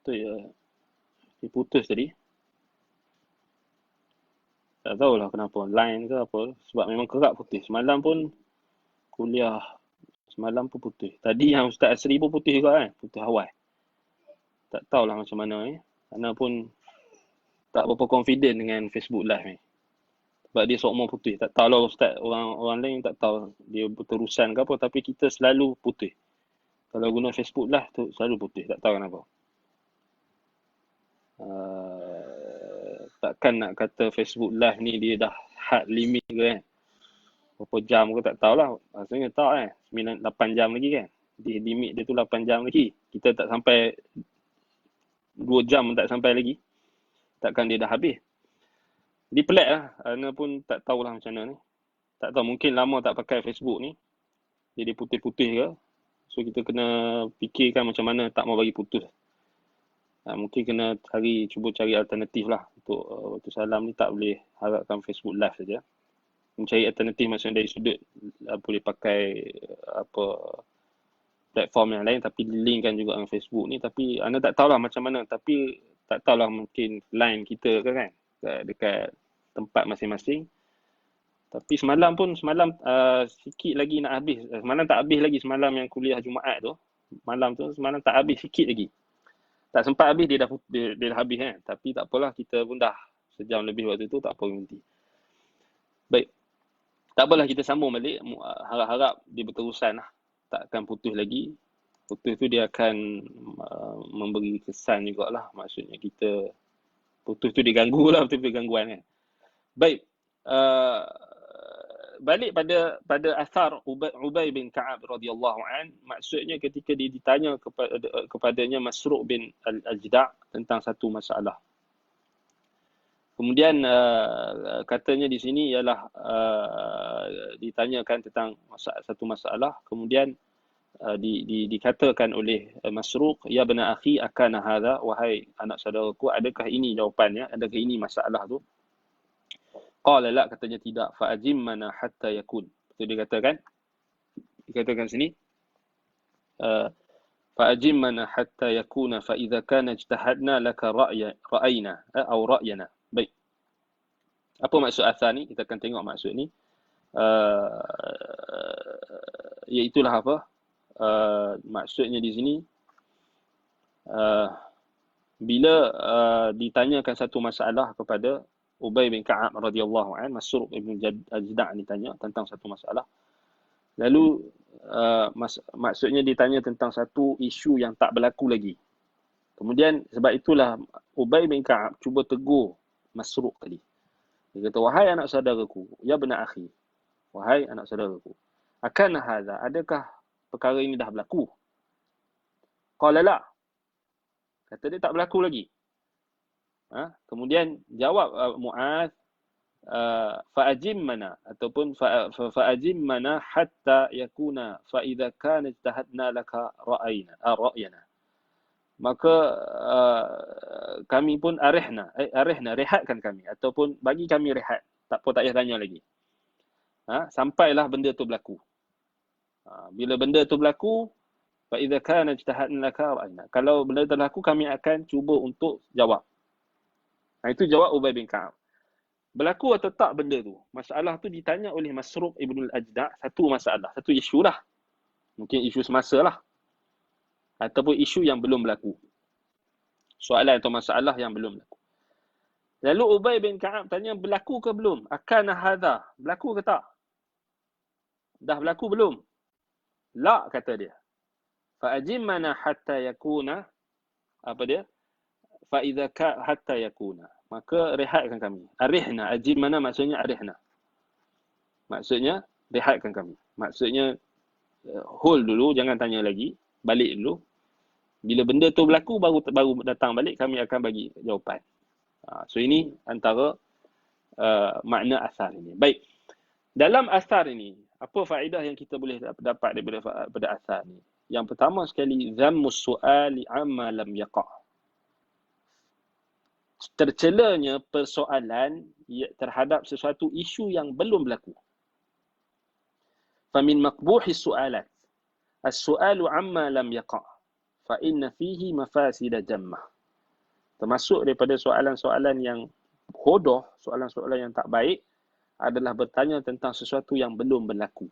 Tu ya, diputus tadi. Tak tahulah kenapa. Line ke apa. Sebab memang kerap putus. Semalam pun kuliah. Semalam pun putus. Tadi yang Ustaz Asri pun putus juga kan. Putus awal. Tak tahulah macam mana ni. Karena pun tak berapa confident dengan Facebook Live ni. Sebab dia semua putus. Tak tahulah Ustaz. Orang lain tak tahu dia berterusan ke apa. Tapi kita selalu putus. Kalau guna Facebook Live tu selalu putus. Tak tahu kenapa. Takkan nak kata Facebook Live ni dia dah hard limit ke kan. Berapa jam ke tak tahulah. Maksudnya tak kan. 8 jam lagi kan. Di limit dia tu 8 jam lagi. Kita tak sampai 2 jam tak sampai lagi. Takkan dia dah habis. Jadi pelik lah. Ana pun tak tahulah macam mana ni. Tak tahu mungkin lama tak pakai Facebook ni. Jadi putih-putih ke. So kita kena fikirkan macam mana tak mau bagi putus. Mungkin kena cuba cari alternatif lah. Untuk waktu salam ni tak boleh harapkan Facebook Live saja. Mencari alternatif maksudnya dari sudut boleh pakai apa platform yang lain tapi linkkan juga dengan Facebook ni. Tapi anda tak tahulah macam mana. Tapi tak tahulah mungkin line kita ke kan. Dekat tempat masing-masing. Tapi semalam sikit lagi nak habis. Semalam tak habis lagi semalam yang kuliah Jumaat tu. Semalam tak habis sikit lagi. Tak sempat habis, dia dah habis kan. Tapi tak apalah, kita pun dah sejam lebih waktu tu, tak apa berhenti. Baik. Tak apalah, kita sambung balik. Harap-harap dia berterusan lah. Takkan putus lagi. Putus tu dia akan memberi kesan jugalah. Maksudnya kita putus tu dia ganggu lah, betul-betul gangguan kan. Baik. Balik pada asar Ubay bin Ka'ab radhiyallahu an, maksudnya ketika dia ditanya kepadanya Masruq bin Al-Ajda' tentang satu masalah. Kemudian katanya di sini ialah ditanyakan tentang satu masalah, kemudian dikatakan oleh Masruq, ya bana akhi akana hadha, wahai anak saudaraku, adakah ini jawapannya, adakah ini masalah tu? Qala la, katanya tidak. Fa'ajimmana hatta yakun. Itu dikatakan sini. Fa'ajimmana hatta yakuna fa idza kana ijtahadna laka ra'ayna atau ra'yana. Baik. Apa maksud asal ni? Kita akan tengok maksud ni. Iaitulah apa? Maksudnya di sini bila ditanyakan satu masalah kepada Ubay bin Ka'ab radhiyallahu an, Masruq ibn Ajda' ditanya tentang satu masalah. Lalu maksudnya ditanya tentang satu isu yang tak berlaku lagi. Kemudian sebab itulah Ubay bin Ka'ab cuba tegur Masruq tadi. Dia kata, wahai anak saudaraku, ya bena akhi, wahai anak saudaraku, akan hadza, adakah perkara ini dah berlaku? Qala la. Kata dia tak berlaku lagi. Kemudian jawab Mu'adz, fa'ajimmana ataupun fa'ajimmana hatta yakuna fa idza kana ijtahadna laka ra'yana. Maka kami pun arihna, rehatkan kami ataupun bagi kami rehat. Tak apa, tak payah tanya lagi. Sampailah benda tu berlaku. Bila benda tu berlaku, fa idza kana ijtahadna laka ra'yana. Kalau benda tu berlaku, kami akan cuba untuk jawab. Itu jawab Ubay bin Ka'ab. Berlaku atau tak benda tu? Masalah tu ditanya oleh Masruq ibn Al-Ajda', satu masalah, satu isu lah. Mungkin isu semasa lah. Ataupun isu yang belum berlaku. Soalan atau masalah yang belum berlaku. Lalu Ubay bin Ka'ab tanya, berlaku ke belum? Akan hadha, berlaku ke tak? Dah berlaku belum? La, kata dia. Fa'ajimmana hatta yakuna, apa dia? Fa'idha hatta yakuna. Maka rehatkan kami. Arihna. Ajib mana maksudnya arihna. Maksudnya rehatkan kami. Maksudnya hold dulu, jangan tanya lagi. Balik dulu. Bila benda tu berlaku, baru datang balik, kami akan bagi jawapan. So ini antara makna asar ini. Baik. Dalam asar ini, apa faedah yang kita boleh dapat daripada asar ini? Yang pertama sekali, zammus su'ali amma lam yaqa'. Tercelanya persoalan terhadap sesuatu isu yang belum berlaku. Famin maqbuhis su'alat as-su'alu amma lam yaqa' fa inna fihi mafasida jammah. Termasuk daripada soalan-soalan yang bodoh, soalan-soalan yang tak baik adalah bertanya tentang sesuatu yang belum berlaku.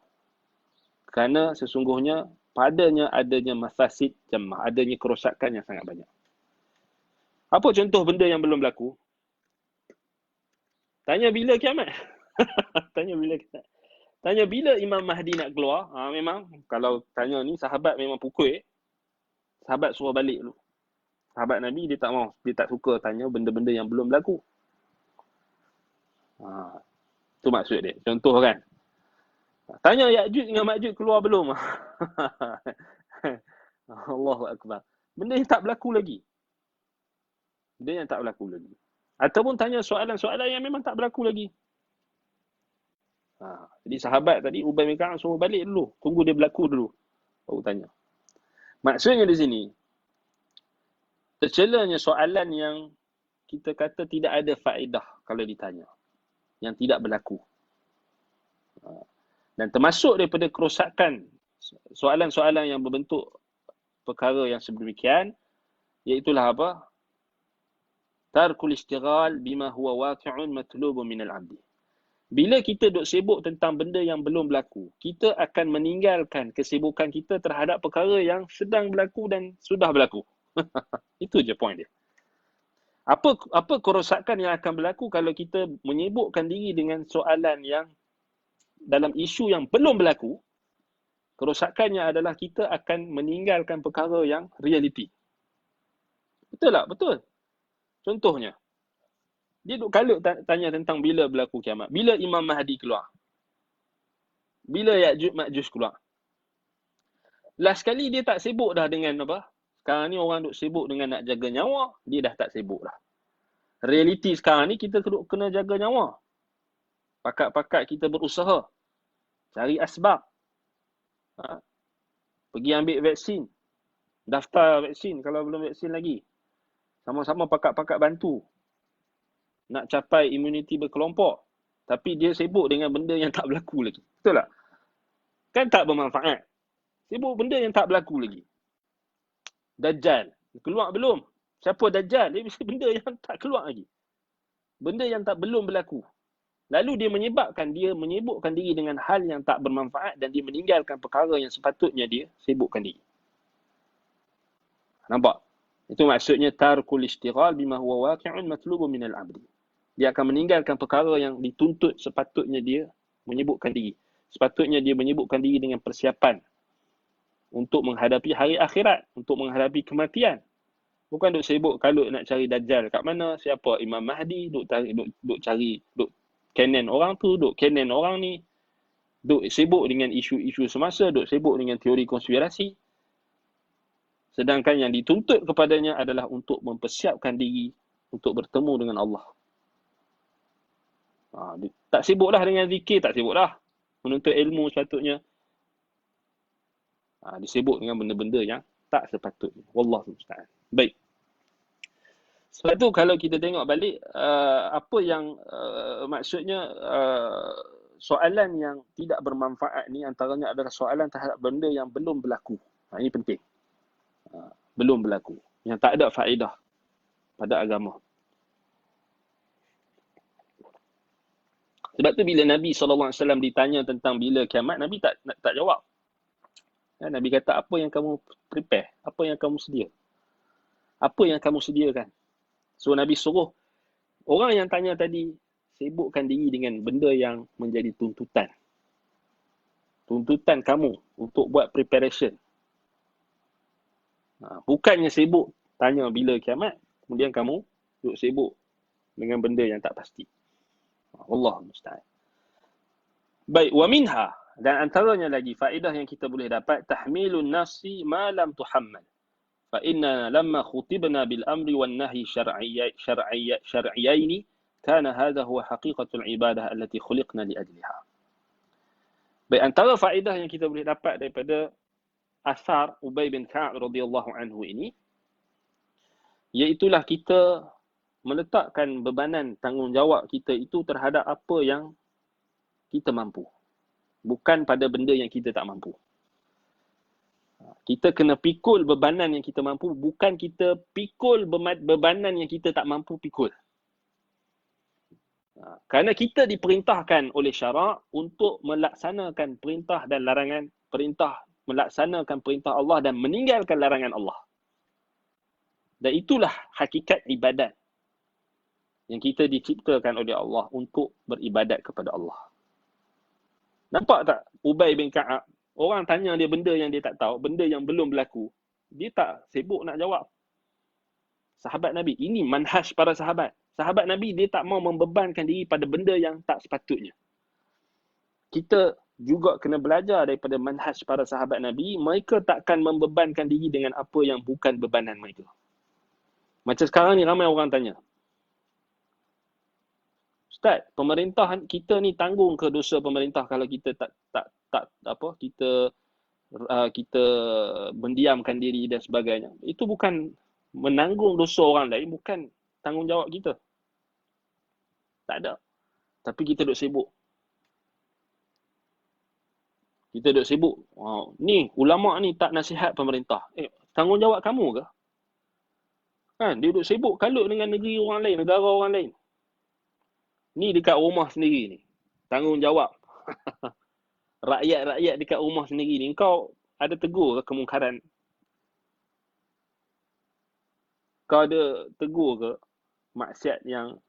Kerana sesungguhnya padanya adanya mafasid jammah, adanya kerosakan yang sangat banyak. Apa contoh benda yang belum berlaku? Tanya bila kiamat. Tanya bila kiamat. Tanya bila Imam Mahdi nak keluar. Memang kalau tanya ni sahabat memang pukul. Sahabat suruh balik dulu. Sahabat Nabi dia tak mau. Dia tak suka tanya benda-benda yang belum berlaku. Tu maksud dia. Contoh kan. Tanya Ya'juj dengan Ma'juj keluar belum? Allahu Akbar. Benda yang tak berlaku lagi. Benda yang tak berlaku lagi. Ataupun tanya soalan-soalan yang memang tak berlaku lagi. Jadi sahabat tadi Ubay bin Ka'ab suruh balik dulu. Tunggu dia berlaku dulu. Baru tanya. Maksudnya di sini, tercelanya soalan yang kita kata tidak ada faedah kalau ditanya. Yang tidak berlaku. Dan termasuk daripada kerosakan soalan-soalan yang berbentuk perkara yang sedemikian, iaitulah apa? Tarkul istighal bima huwa waqi'un matlubun minal 'abdi. Bila kita duk sibuk tentang benda yang belum berlaku, kita akan meninggalkan kesibukan kita terhadap perkara yang sedang berlaku dan sudah berlaku. Itu je point dia. Apa kerosakan yang akan berlaku kalau kita menyibukkan diri dengan soalan yang dalam isu yang belum berlaku? Kerosakannya adalah kita akan meninggalkan perkara yang realiti. Betul tak? Betul. Contohnya, dia duk kalut tanya tentang bila berlaku kiamat. Bila Imam Mahdi keluar. Bila Ya'juj Ma'juj keluar. Last sekali dia tak sibuk dah dengan apa? Sekarang ni orang duk sibuk dengan nak jaga nyawa. Dia dah tak sibuk dah. Realiti sekarang ni kita kena jaga nyawa. Pakat-pakat kita berusaha. Cari asbab. Pergi ambil vaksin. Daftar vaksin kalau belum vaksin lagi. Sama-sama pakat-pakat bantu. Nak capai imuniti berkelompok. Tapi dia sibuk dengan benda yang tak berlaku lagi. Betul tak? Kan tak bermanfaat. Sibuk benda yang tak berlaku lagi. Dajjal. Keluar belum? Siapa Dajjal? Dia mesti benda yang tak keluar lagi. Benda yang belum berlaku. Lalu dia menyibukkan diri dengan hal yang tak bermanfaat dan dia meninggalkan perkara yang sepatutnya dia sibukkan diri. Nampak? Itu maksudnya tarkul istighal bima huwa waqi'un matlubun minal 'abdi. Dia akan meninggalkan perkara yang dituntut sepatutnya dia menyibukkan diri. Sepatutnya dia menyibukkan diri dengan persiapan untuk menghadapi hari akhirat, untuk menghadapi kematian. Bukan duk sibuk kalut nak cari Dajjal kat mana, siapa Imam Mahdi, duk canon orang tu, duk canon orang ni, duk sibuk dengan isu-isu semasa, duk sibuk dengan teori konspirasi. Sedangkan yang dituntut kepadanya adalah untuk mempersiapkan diri untuk bertemu dengan Allah. Tak sibuk dah dengan zikir, tak sibuk dah. Menuntut ilmu sepatutnya. Disibuk dengan benda-benda yang tak sepatutnya. Wallahu musta'an. Baik. Sebab tu kalau kita tengok balik, apa yang maksudnya soalan yang tidak bermanfaat ni antaranya adalah soalan terhadap benda yang belum berlaku. Ini penting. Belum berlaku. Yang tak ada faedah pada agama. Sebab tu bila Nabi SAW ditanya tentang bila kiamat, Nabi tak jawab. Nabi kata, apa yang kamu prepare? Apa yang kamu sedia? Apa yang kamu sediakan? So Nabi suruh orang yang tanya tadi sibukkan diri dengan benda yang menjadi tuntutan. Tuntutan kamu untuk buat preparation. Bukannya sibuk tanya bila kiamat, kemudian kamu duduk sibuk dengan benda yang tak pasti. Allah musta'an. Baik, wa minha, dan antaranya lagi faedah yang kita boleh dapat, tahmilun nafsi ma lam tuhammal. Fa inna lamma khutibna bil amri wan nahi syar'iyyaini kana hadha huwa haqiqatul ibadah allati khuliqna li ajliha. Baik, antara faedah yang kita boleh dapat daripada asar Ubay bin Ka'ab radhiyallahu anhu ini, iaitulah kita meletakkan bebanan tanggungjawab kita itu terhadap apa yang kita mampu. Bukan pada benda yang kita tak mampu. Kita kena pikul bebanan yang kita mampu, bukan kita pikul bebanan yang kita tak mampu pikul. Kerana kita diperintahkan oleh syarak untuk melaksanakan perintah dan larangan, melaksanakan perintah Allah dan meninggalkan larangan Allah. Dan itulah hakikat ibadat yang kita diciptakan oleh Allah untuk beribadat kepada Allah. Nampak tak Ubay bin Ka'ab? Orang tanya dia benda yang dia tak tahu, benda yang belum berlaku. Dia tak sibuk nak jawab. Sahabat Nabi, ini manhaj para sahabat. Sahabat Nabi, dia tak mau membebankan diri pada benda yang tak sepatutnya. Kita juga kena belajar daripada manhaj para sahabat Nabi. Mereka takkan membebankan diri dengan apa yang bukan bebanan mereka. Macam sekarang ni ramai orang tanya, Ustaz, pemerintah kita ni tanggung ke dosa pemerintah kalau kita kita mendiamkan diri dan sebagainya. Itu bukan menanggung dosa orang lain, bukan tanggungjawab kita. Tak ada. Tapi kita duk sibuk. Ni ulama ni tak nasihat pemerintah. Tanggungjawab kamu ke? Kan, dia duk sibuk kalut dengan negeri orang lain, negara orang lain. Ni dekat rumah sendiri ni. Tanggungjawab. Rakyat-rakyat dekat rumah sendiri ni. Kau ada tegur ke kemungkaran? Kau ada tegur ke maksiat yang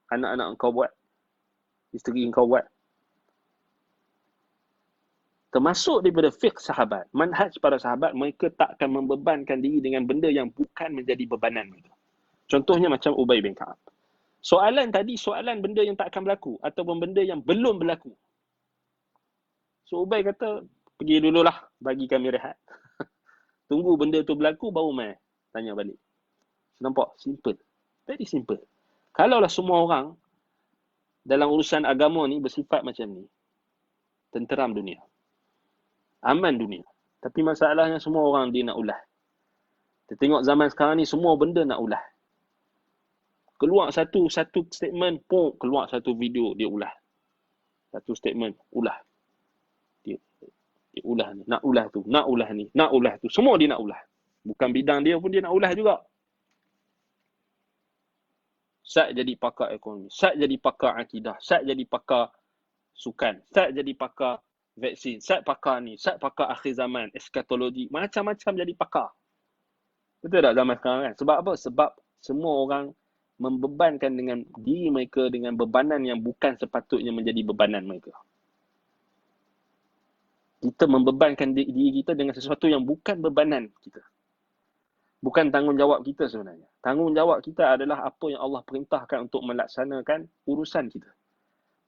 anak-anak kau buat? Isteri kau buat? Termasuk daripada fiqh sahabat. Manhaj para sahabat, mereka takkan membebankan diri dengan benda yang bukan menjadi bebanan mereka. Contohnya macam Ubay bin Ka'ab. Soalan tadi, soalan benda yang tak akan berlaku ataupun benda yang belum berlaku. So Ubay kata, pergi dululah, bagi kami rehat. Tunggu benda tu berlaku, baru mai tanya balik. Nampak? Simple. Very simple. Kalaulah semua orang dalam urusan agama ni bersifat macam ni, tenteram dunia. Aman dunia. Tapi masalahnya semua orang dia nak ulah. Kita tengok zaman sekarang ni, semua benda nak ulah. Keluar satu statement, pun keluar satu video, dia ulah. Satu statement, ulah. Dia ulah ni, nak ulah tu, nak ulah ni, nak ulah tu. Semua dia nak ulah. Bukan bidang dia pun dia nak ulah juga. Sat jadi pakar ekonomi, Sat jadi pakar akidah, Sat jadi pakar sukan, Sat jadi pakar vaksin, Sat pakar ni, Sat pakar akhir zaman, eskatologi, macam-macam jadi pakar. Betul tak zaman sekarang kan? Sebab apa? Sebab semua orang membebankan dengan diri mereka dengan bebanan yang bukan sepatutnya menjadi bebanan mereka. Kita membebankan diri kita dengan sesuatu yang bukan bebanan kita. Bukan tanggungjawab kita sebenarnya. Tanggungjawab kita adalah apa yang Allah perintahkan untuk melaksanakan urusan kita.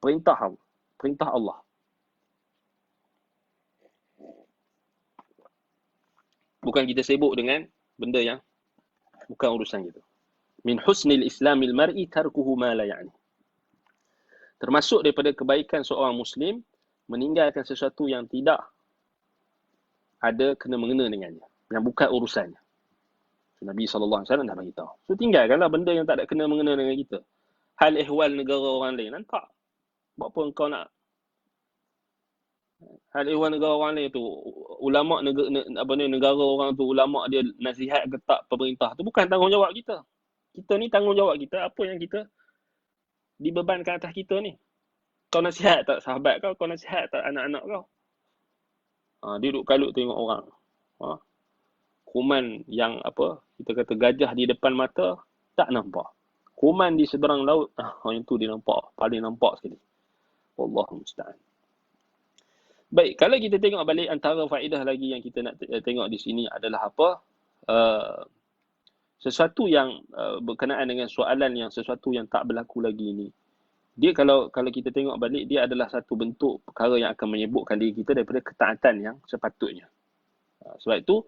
Perintah Allah. Bukan kita sibuk dengan benda yang bukan urusan kita. Min husnil islamil mar'i tarkuhu ma la ya'ni. Termasuk daripada kebaikan seorang Muslim, meninggalkan sesuatu yang tidak ada kena mengena dengannya. Yang bukan urusannya. So, Nabi SAW dah beritahu. So tinggalkanlah benda yang tak ada kena mengena dengan kita. Hal ehwal negara orang lain. Nampak? Buat apa engkau nak? Hal ehwal negara orang lain tu. Ulama' negara orang tu, ulama' dia nasihat ke tak pemerintah tu. Bukan tanggungjawab kita. Kita ni tanggungjawab kita, apa yang kita dibebankan atas kita ni. Kau nasihat tak sahabat kau? Kau nasihat tak anak-anak kau? Dia duduk kalut tengok orang. Kuman yang kita kata gajah di depan mata, tak nampak. Kuman di seberang laut, yang tu dia nampak. Paling nampak sekali. Wallahu musta'an. Baik, kalau kita tengok balik antara faedah lagi yang kita nak tengok di sini adalah apa? Sesuatu yang berkenaan dengan soalan yang sesuatu yang tak berlaku lagi ni. Dia kalau kita tengok balik, dia adalah satu bentuk perkara yang akan menyebutkan diri kita daripada ketaatan yang sepatutnya. Sebab itu,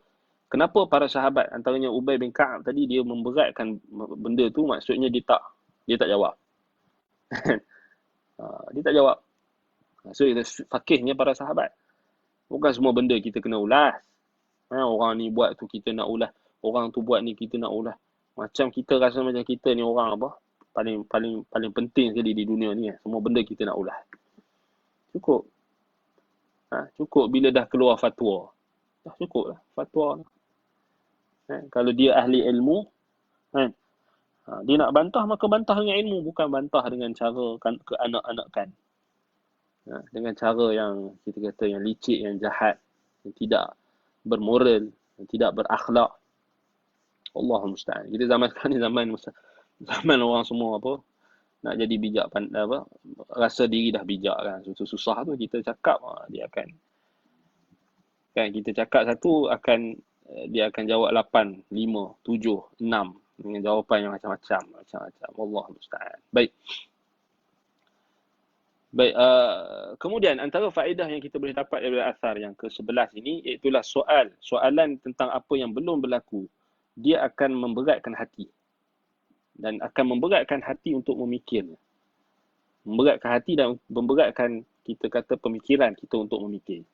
kenapa para sahabat, antaranya Ubay bin Ka'ab tadi, dia memberatkan benda tu, maksudnya dia tak jawab. Dia tak jawab. So, fakihnya para sahabat. Bukan semua benda kita kena ulas. Orang ni buat tu kita nak ulas. Orang tu buat ni kita nak ulah. Macam kita rasa macam kita ni orang apa? Paling penting sekali di dunia ni. Semua benda kita nak ulah. Cukup. Cukup bila dah keluar fatwa. Dah cukup lah fatwa. Kalau dia ahli ilmu, kan? Dia nak bantah, maka bantah dengan ilmu, bukan bantah dengan cara ke anak-anakan. Dengan cara yang kita kata yang licik, yang jahat, yang tidak bermoral, yang tidak berakhlak. Allahumma musta'an. Kita zaman sekarang ni zaman orang semua apa nak jadi bijak apa, rasa diri dah bijak kan. Susah tu kita cakap dia akan kan, kita cakap satu dia akan jawab 8, 5, 7, 6 dengan jawapan yang macam-macam. Allah musta'an. Baik, kemudian antara faedah yang kita boleh dapat daripada asar yang ke-11 ini, iaitulah soalan tentang apa yang belum berlaku. Dia akan memberatkan hati dan akan memberatkan hati untuk memikirnya. Memberatkan hati dan memberatkan kita kata pemikiran kita untuk memikir.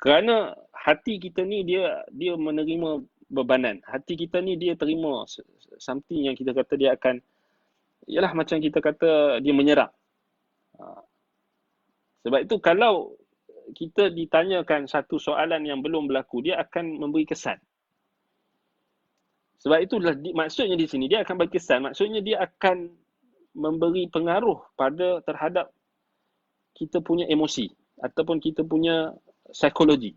Kerana hati kita ni dia menerima bebanan. Hati kita ni dia terima something yang kita kata dia akan, ialah macam kita kata dia menyerap. Sebab itu kalau kita ditanyakan satu soalan yang belum berlaku, dia akan memberi kesan. Sebab itulah maksudnya di sini dia akan bagi kesan, maksudnya dia akan memberi pengaruh terhadap kita punya emosi ataupun kita punya psikologi.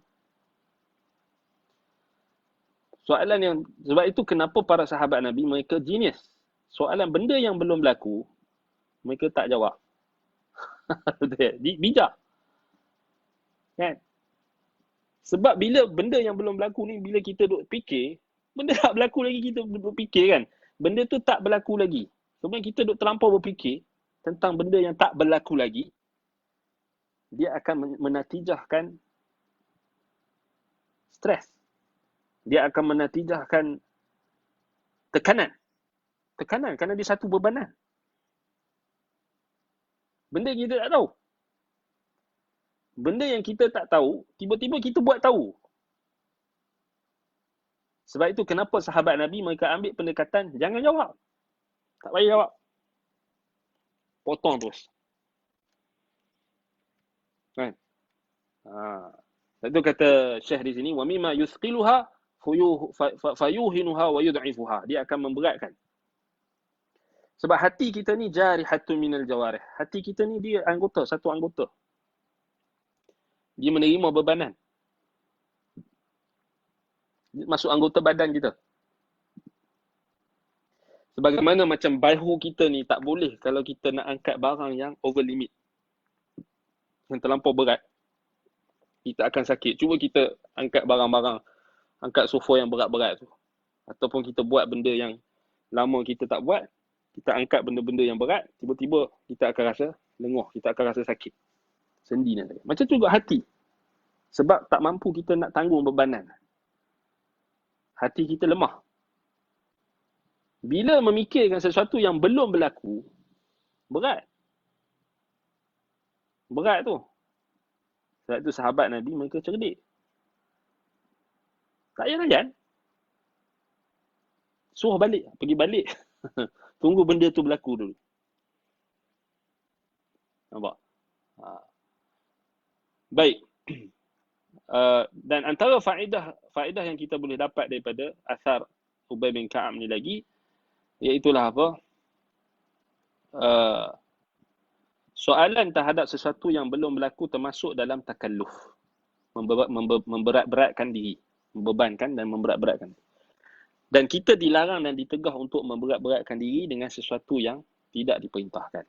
Sebab itu kenapa para sahabat Nabi mereka genius. Soalan benda yang belum berlaku, mereka tak jawab. Bijak. Kan? Sebab bila benda yang belum berlaku ni, bila kita duk fikir, benda tak berlaku lagi kita duk fikir kan. Benda tu tak berlaku lagi. Sebenarnya kita duk terlampau berfikir tentang benda yang tak berlaku lagi, dia akan menatijahkan stres. Dia akan menatijahkan tekanan. Tekanan kerana dia satu bebanan. Benda kita tak tahu. Benda yang kita tak tahu, tiba-tiba kita buat tahu. Sebab itu kenapa sahabat Nabi mereka ambil pendekatan, jangan jawab. Tak payah jawab. Potong terus. Kan? Itu kata Syekh di sini, wa mimma yusqiluha fayuhinuha wa yud'ifuha. Dia akan memberatkan. Sebab hati kita ni jarihatun minal jawarih. Hati kita ni dia satu anggota. Dia menerima bebanan. Masuk anggota badan kita. Sebagaimana macam bahu kita ni tak boleh kalau kita nak angkat barang yang over limit. Yang terlampau berat. Kita akan sakit. Cuba kita angkat barang-barang, angkat sofa yang berat-berat tu. Ataupun kita buat benda yang lama kita tak buat, kita angkat benda-benda yang berat, tiba-tiba kita akan rasa lenguh, kita akan rasa sakit. Sendi dan sakit. Macam tu juga hati. Sebab tak mampu kita nak tanggung bebanan. Hati kita lemah. Bila memikirkan sesuatu yang belum berlaku, berat. Berat tu. Sebab itu sahabat Nabi mereka cerdik. Tak payah layan. Suruh balik. Pergi balik. Tunggu benda tu berlaku dulu. Nampak? Baik. Dan antara faedah yang kita boleh dapat daripada asar Ubay bin Ka'ab ni lagi, iaitulah apa? Soalan terhadap sesuatu yang belum berlaku termasuk dalam takalluf. Memberat-beratkan diri. Membebankan dan memberat-beratkan. Dan kita dilarang dan ditegah untuk memberat-beratkan diri dengan sesuatu yang tidak diperintahkan.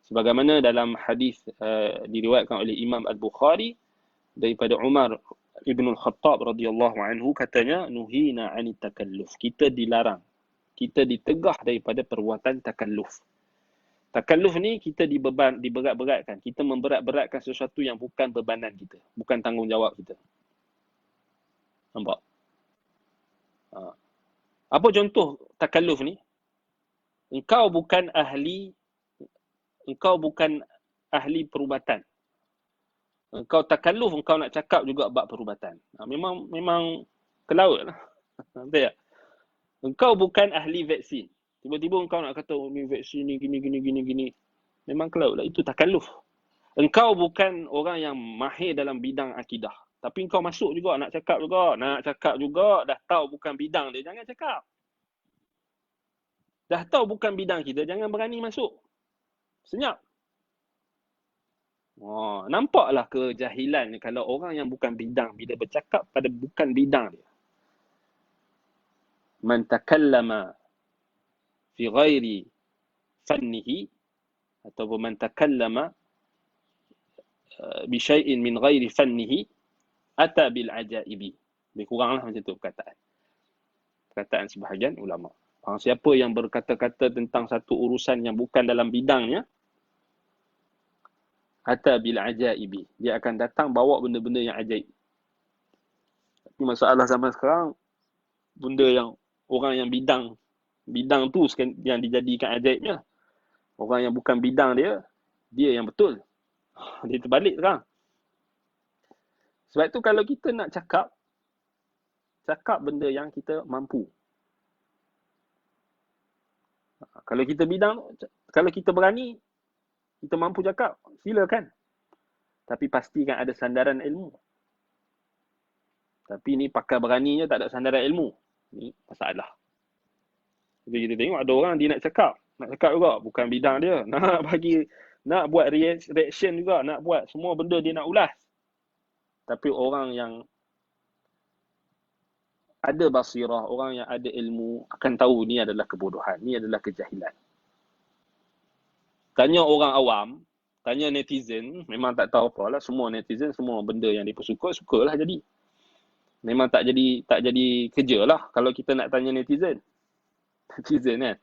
Sebagaimana dalam hadis diriwayatkan oleh Imam Al-Bukhari daripada Umar Ibn Al-Khattab radhiyallahu anhu, katanya nuhina 'anit takalluf. Kita dilarang. Kita ditegah daripada perbuatan takalluf. Takalluf ni kita diberat-beratkan. Kita memberat-beratkan sesuatu yang bukan bebanan kita, bukan tanggungjawab kita. Nampak? Apa contoh takalluf ni? Engkau bukan ahli perubatan. Engkau takalluf, engkau nak cakap juga bab perubatan. Memang ke laut lah. Betul tak? Engkau bukan ahli vaksin. Tiba-tiba engkau nak kata, ni vaksin ni gini. Memang ke laut lah. Itu takalluf. Engkau bukan orang yang mahir dalam bidang akidah. Tapi kau masuk juga, nak cakap juga, dah tahu bukan bidang dia, jangan cakap. Dah tahu bukan bidang kita, jangan berani masuk. Senyap. Nampaklah kejahilan ni kalau orang yang bukan bidang bila bercakap pada bukan bidang dia. Man takallama fi ghairi fannihi ataupun man takallama bi syai'in min ghairi fannihi ata bil ajaibi. Lebih kuranglah macam tu perkataan sebahagian ulama. Siapa yang berkata-kata tentang satu urusan yang bukan dalam bidangnya, ata bil ajaibi, dia akan datang bawa benda-benda yang ajaib. Tapi masalah zaman sekarang, benda yang orang yang bidang tu yang dijadikan ajaibnya. Orang yang bukan bidang dia yang betul. Dia terbalik sekarang. Sebab tu kalau kita nak cakap benda yang kita mampu. Kalau kita bidang, kalau kita berani, kita mampu cakap, silakan. Tapi pastikan ada sandaran ilmu. Tapi ni pakar beraninya tak ada sandaran ilmu. Ni masalah. Jadi kita tengok ada orang dia nak cakap juga, bukan bidang dia. Nak buat reaction juga, nak buat semua benda dia nak ulas. Tapi orang yang ada basirah, orang yang ada ilmu akan tahu ni adalah kebodohan, ni adalah kejahilan. Tanya orang awam, tanya netizen, memang tak tahu apa lah. Semua netizen, semua benda yang dia sukalah jadi. Memang tak jadi kerja lah kalau kita nak tanya netizen. Netizen kan.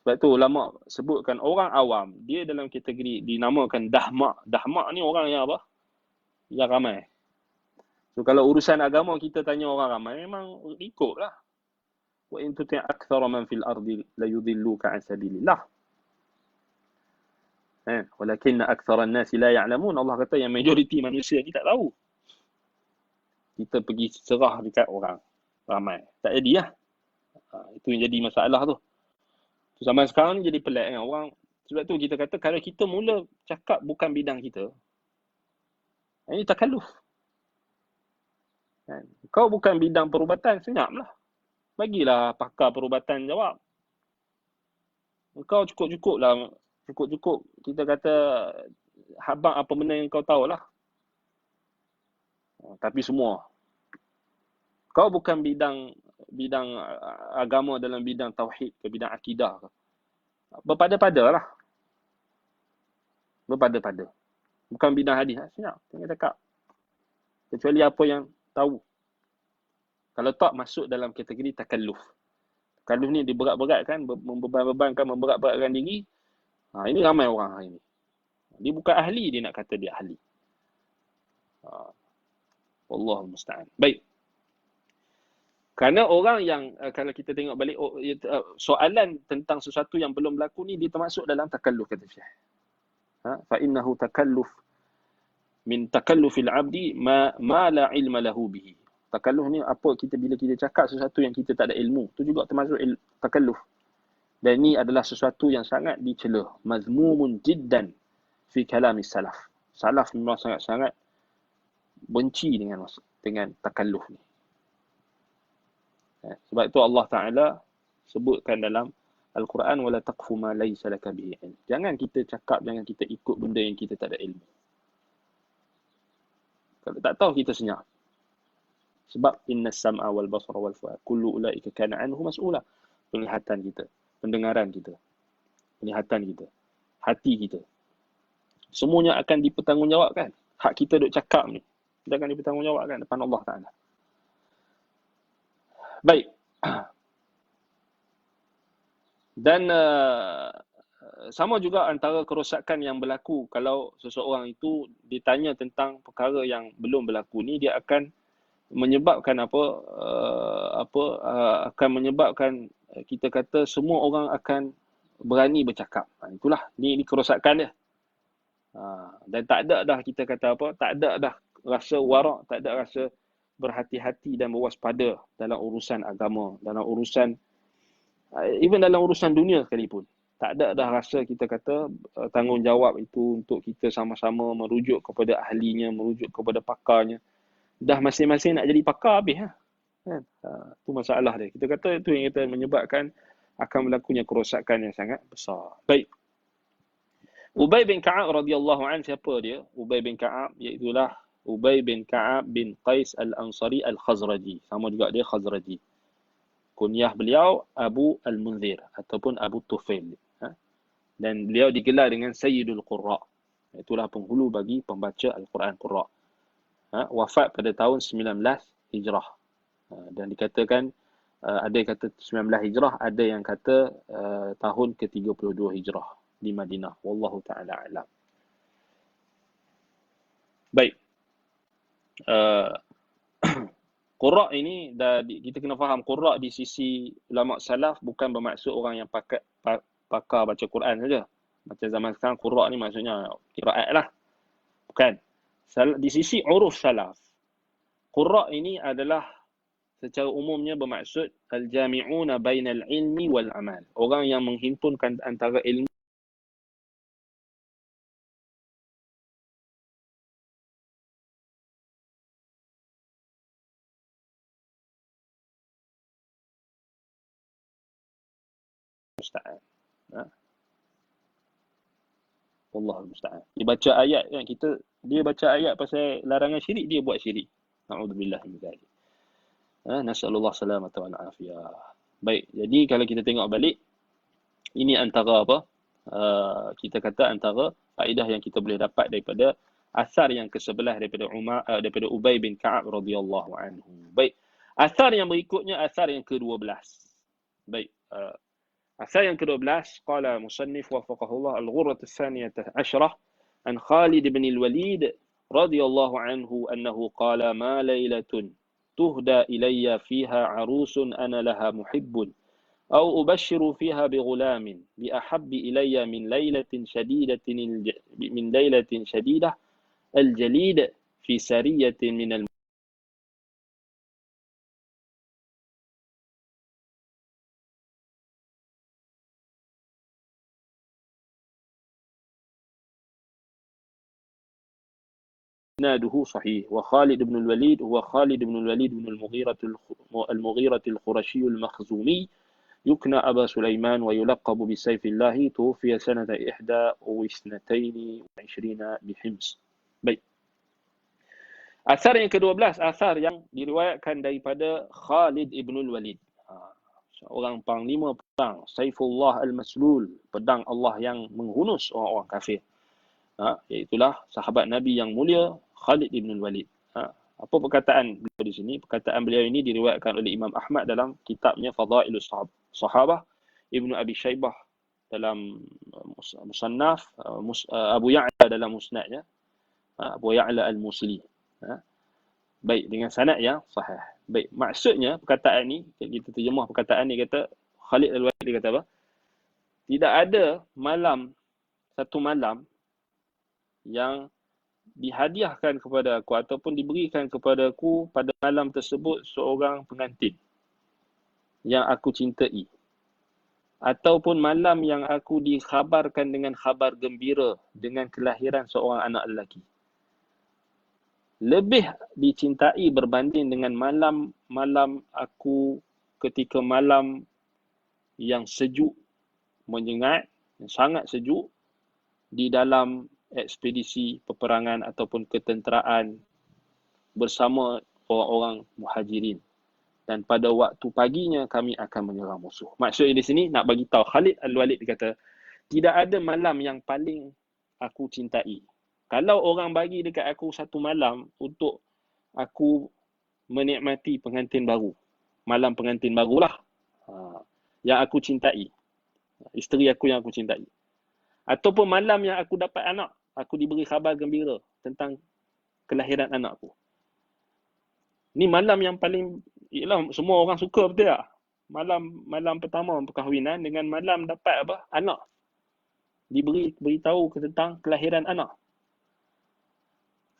Sebab tu ulama sebutkan orang awam, dia dalam kategori dinamakan dahmak. Dahmak ni orang yang apa? Yang ramai. So kalau urusan agama kita tanya orang ramai, memang ikutlah. Wa in tuti' aktsara man fil ardi la yudilluka an sabilillah. Walakin aktsara an-nas la ya'lamun. Allah kata yang majoriti manusia ni tak tahu. Kita pergi serah dekat orang ramai. Tak jadi lah. Itu yang jadi masalah tu. Zaman sekarang ni jadi pelik kan orang. Sebab tu kita kata kalau kita mula cakap bukan bidang kita, ini takalluf. Kau bukan bidang perubatan, senyaplah. Bagilah pakar perubatan jawab. Kau cukup-cukup lah. Cukup-cukup kita kata habang apa benda yang kau tahulah. Tapi semua. Kau bukan bidang agama dalam bidang tauhid ke bidang akidah ke. Berpada-pada lah. Berpada-pada. Bukan bidang hadis. Senyap. Jangan cakap. Kecuali apa yang tahu. Kalau tak masuk dalam kategori takalluf. Takalluf ni diberat-beratkan, memberat-beratkan diri. Ini ramai orang hari ni. Dia bukan ahli, dia nak kata dia ahli. Wallahul musta'an. Baik. Kerana orang yang, kalau kita tengok balik, soalan tentang sesuatu yang belum berlaku ni, dia termasuk dalam takalluf, kata Syekh. Fa'innahu takalluf min takallufil abdi ma la ilma lahu bihi. Takalluf ni apa bila kita cakap sesuatu yang kita tak ada ilmu, tu juga termasuk takalluf. Dan ini adalah sesuatu yang sangat dicela, mazmumun jiddan fi kalamis salaf. Salaf memang sangat-sangat benci dengan takalluf ni. Sebab itu Allah Taala sebutkan dalam Al-Quran, wala taqfu ma laysa laka bihi ilm. Jangan kita cakap, jangan kita ikut benda yang kita tak ada ilmu. Kalau tak tahu kita senyap. Sebab innas sam'a wal basara wal fu'ad kullu ulaika kana anhu mas'ula. Penglihatan kita, pendengaran kita, penglihatan kita, hati kita, semuanya akan dipertanggungjawabkan. Hak kita duk cakap ni, dia akan dipertanggungjawabkan depan Allah Taala. Baik. Dan sama juga antara kerosakan yang berlaku kalau seseorang itu ditanya tentang perkara yang belum berlaku ni, dia akan menyebabkan akan menyebabkan kita kata semua orang akan berani bercakap. Itulah ni kerosakan dia. Dan tak ada dah kita kata apa, tak ada dah rasa warak, tak ada rasa berhati-hati dan berwaspada dalam urusan agama, dalam urusan even dalam urusan dunia sekalipun. Tak ada dah rasa kita kata tanggungjawab itu untuk kita sama-sama merujuk kepada ahlinya, merujuk kepada pakarnya. Dah masing-masing nak jadi pakar habis lah. Kan? Tu masalah dia. Kita kata itu yang kita menyebabkan akan berlakunya kerosakan yang sangat besar. Baik. Ubay bin Ka'ab radhiyallahu an, siapa dia? Ubay bin Ka'ab iaitulah Ubay bin Ka'ab bin Qais al-Ansari al-Khazraji. Sama juga dia Khazraji. Kunyah beliau Abu al-Munzir ataupun Abu Tufail. Dan beliau digelar dengan Sayyidul Qurra. Itulah penghulu bagi pembaca Al-Quran Qurra. Wafat pada tahun 19 Hijrah. Dan dikatakan ada yang kata 19 Hijrah, ada yang kata tahun ke-32 Hijrah di Madinah. Wallahu ta'ala alam. Baik. Qurra ini, kita kena faham Qurra di sisi ulama salaf bukan bermaksud orang yang pakar baca Quran saja. Macam zaman sekarang Qurra ni maksudnya qiraat lah. Bukan. Di sisi uruf salaf, Qurra ini adalah secara umumnya bermaksud al-jami'una bainal ilmi wal amal. Orang yang menghimpunkan antara ilmu musta'an. Wallahu musta'an. Dia baca ayat kan, dia baca ayat pasal larangan syirik, dia buat syirik. Na'udzubillah min dzalik. Nasallallahu salamata wal afiyah. Baik, jadi kalau kita tengok balik, ini antara apa? Kita kata antara faedah yang kita boleh dapat daripada asar yang ke-11 daripada Ubay bin Ka'ab radhiyallahu anhu. Baik. Asar yang berikutnya asar yang ke-12. Baik. Asar yang ke-12, qala musannif wafaqahullah al-ghurrah ats-tsaniyah asyrah an Khalid bin al-Walid radhiyallahu anhu annahu qala ma lailatun tuhda ilayya fiha arusun ana laha muhibbun أو أبشر فيها بغلام بأحب إلي من ليلة شديدة الجليد في سرية من إسناده صحيح. وخالد بن الوليد هو خالد بن الوليد بن المغيرة القرشي المخزومي يكنى أبا سليمان ويلقب بسيف الله. توفي سنة 21 بحمص. Baik. Asar yang ke-12, asar yang diriwayatkan daripada Khalid ibn al-Walid. Seorang panglima pedang, Saifullah al-Maslul, pedang Allah yang menghunus orang-orang kafir. Iaitulah sahabat Nabi yang mulia Khalid ibn al-Walid. Apa perkataan beliau di sini? Perkataan beliau ini diriwayatkan oleh Imam Ahmad dalam kitabnya Fadailus Sahabah, Ibnu Abi Shaybah dalam Musannaf, Abu Ya'la dalam Musnadnya, Abu Ya'la al-Musli. Baik, dengan sanad yang sahih. Baik, maksudnya perkataan ni, kita terjemah perkataan ni, kata Khalid al-Walid, dia kata apa? Tidak ada satu malam yang dihadiahkan kepada aku ataupun diberikan kepada aku pada malam tersebut seorang pengantin yang aku cintai, ataupun malam yang aku dikhabarkan dengan khabar gembira dengan kelahiran seorang anak lelaki, lebih dicintai berbanding dengan malam aku ketika malam yang sejuk, menyengat, yang sangat sejuk di dalam ekspedisi peperangan ataupun ketenteraan bersama orang-orang muhajirin. Dan pada waktu paginya kami akan menyerang musuh. Maksudnya di sini nak bagi tahu, Khalid al-Walid kata, tidak ada malam yang paling aku cintai. Kalau orang bagi dekat aku satu malam untuk aku menikmati pengantin baru, malam pengantin barulah yang aku cintai, isteri aku yang aku cintai, ataupun malam yang aku dapat anak, aku diberi khabar gembira tentang kelahiran anakku. Ni malam yang paling, ialah semua orang suka, betul tak? Malam pertama perkahwinan dengan malam dapat apa? Anak. Beritahu tentang kelahiran anak.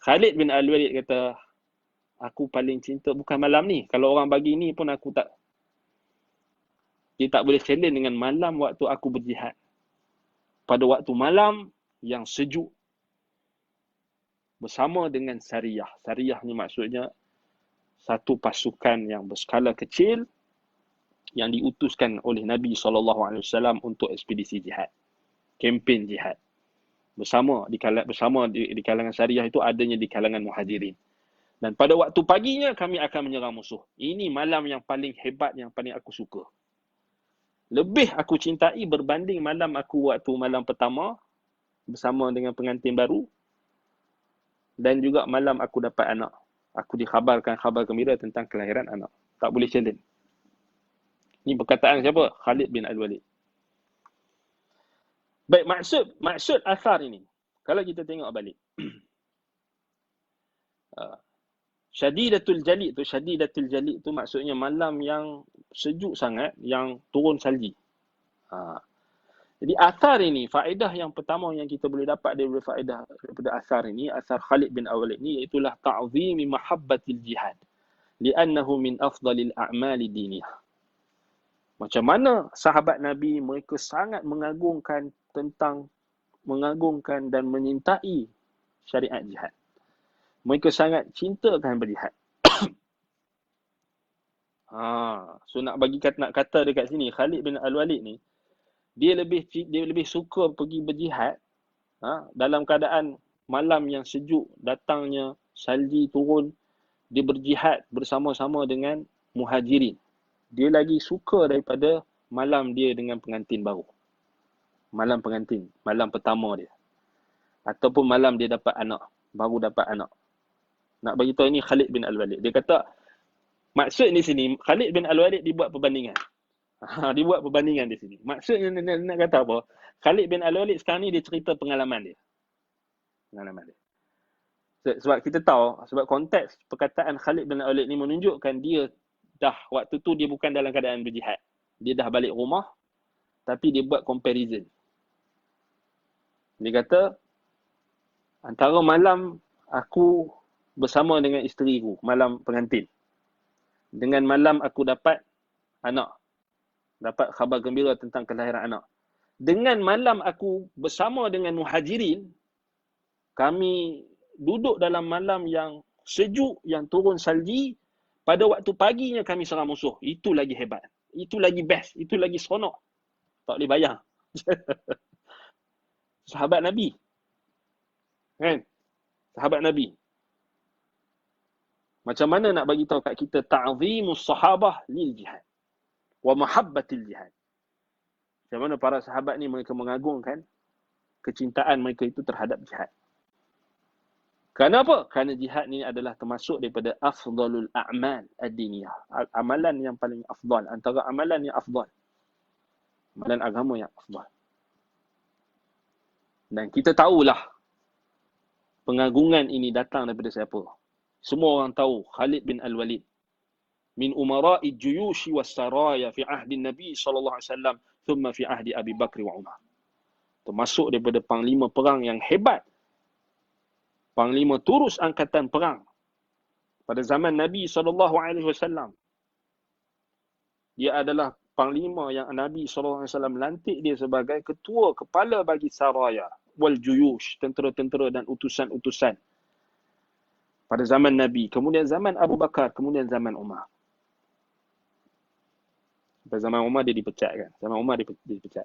Khalid bin al-Walid kata, aku paling cinta bukan malam ni. Kalau orang bagi ni pun aku tak, dia tak boleh challenge dengan malam waktu aku berjihad. Pada waktu malam yang sejuk bersama dengan Sariyah. Sariyah ni maksudnya satu pasukan yang berskala kecil yang diutuskan oleh Nabi SAW untuk ekspedisi jihad, kempen jihad. Bersama di kalangan Syariah itu adanya di kalangan Muhajirin. Dan pada waktu paginya kami akan menyerang musuh. Ini malam yang paling hebat, yang paling aku suka. Lebih aku cintai berbanding malam aku waktu malam pertama bersama dengan pengantin baru, dan juga malam aku dapat anak. Aku dikhabarkan khabar gembira tentang kelahiran anak. Tak boleh challenge. Ini perkataan siapa? Khalid bin Al-Walid. Baik, maksud asar ini, kalau kita tengok balik, Syadidatul Jalid tu maksudnya malam yang sejuk sangat, yang turun salji. Jadi asar ini, faedah yang pertama yang kita boleh dapat daripada asar ini, asar Khalid bin Al-Walid ni, iaitulah ta'zimi mahabbatil jihad li'annahu min afdalil a'mali diniyah. Macam mana sahabat Nabi mereka sangat mengagungkan dan menyintai syariat jihad. Mereka sangat cintakan berjihad. So nak kata dekat sini, Khalid bin Al-Walid ni, dia lebih suka pergi berjihad dalam keadaan malam yang sejuk, datangnya salji turun, dia berjihad bersama-sama dengan Muhajirin. Dia lagi suka daripada malam dia dengan pengantin baru. Malam pengantin, malam pertama dia. Ataupun malam dia baru dapat anak. Nak bagi tahu ini Khalid bin Al-Walid. Dia kata, maksud di sini, Khalid bin Al-Walid dibuat perbandingan. Dibuat perbandingan di sini. Maksudnya nak kata apa? Khalid bin Al-Walid sekarang ni dia cerita pengalaman dia. Sebab kita tahu, sebab konteks perkataan Khalid bin Al-Walid ni menunjukkan dia dah, waktu tu dia bukan dalam keadaan berjihad. Dia dah balik rumah, tapi dia buat comparison. Dia kata, antara malam aku bersama dengan isteriku, malam pengantin, dengan malam aku dapat khabar gembira tentang kelahiran anak. Dengan malam aku bersama dengan Muhajirin, kami duduk dalam malam yang sejuk, yang turun salji, pada waktu paginya kami serang musuh. Itu lagi hebat. Itu lagi best. Itu lagi seronok. Tak boleh bayang. Sahabat Nabi. Kan? Sahabat Nabi. Macam mana nak bagi tahu kat kita ta'zimus sahabah lil jihad wa mahabbatil jihad. Macam mana para sahabat ni mereka mengagungkan kecintaan mereka itu terhadap jihad. Kenapa? Kerana jihad ni adalah termasuk daripada afdalul a'mal ad-diniyah. Amalan yang paling afdal, antara amalan yang afdal. Amalan agama yang afdal. Dan kita tahulah pengagungan ini datang daripada siapa? Semua orang tahu Khalid bin Al-Walid min umara'i juyushi was saraya fi ahdi Nabi sallallahu alaihi wasallam thumma fi ahdi Abi Bakr wa Umar. Termasuk daripada panglima perang yang hebat. Panglima turus angkatan perang pada zaman Nabi sallallahu alaihi wasallam. Dia adalah panglima yang Nabi sallallahu alaihi wasallam lantik dia sebagai ketua kepala bagi saraya wal juyush, tentera-tentera dan utusan-utusan pada zaman Nabi, kemudian zaman Abu Bakar, kemudian zaman Umar. Pada zaman Umar dia dipecat kan? Zaman Umar dia dipecat.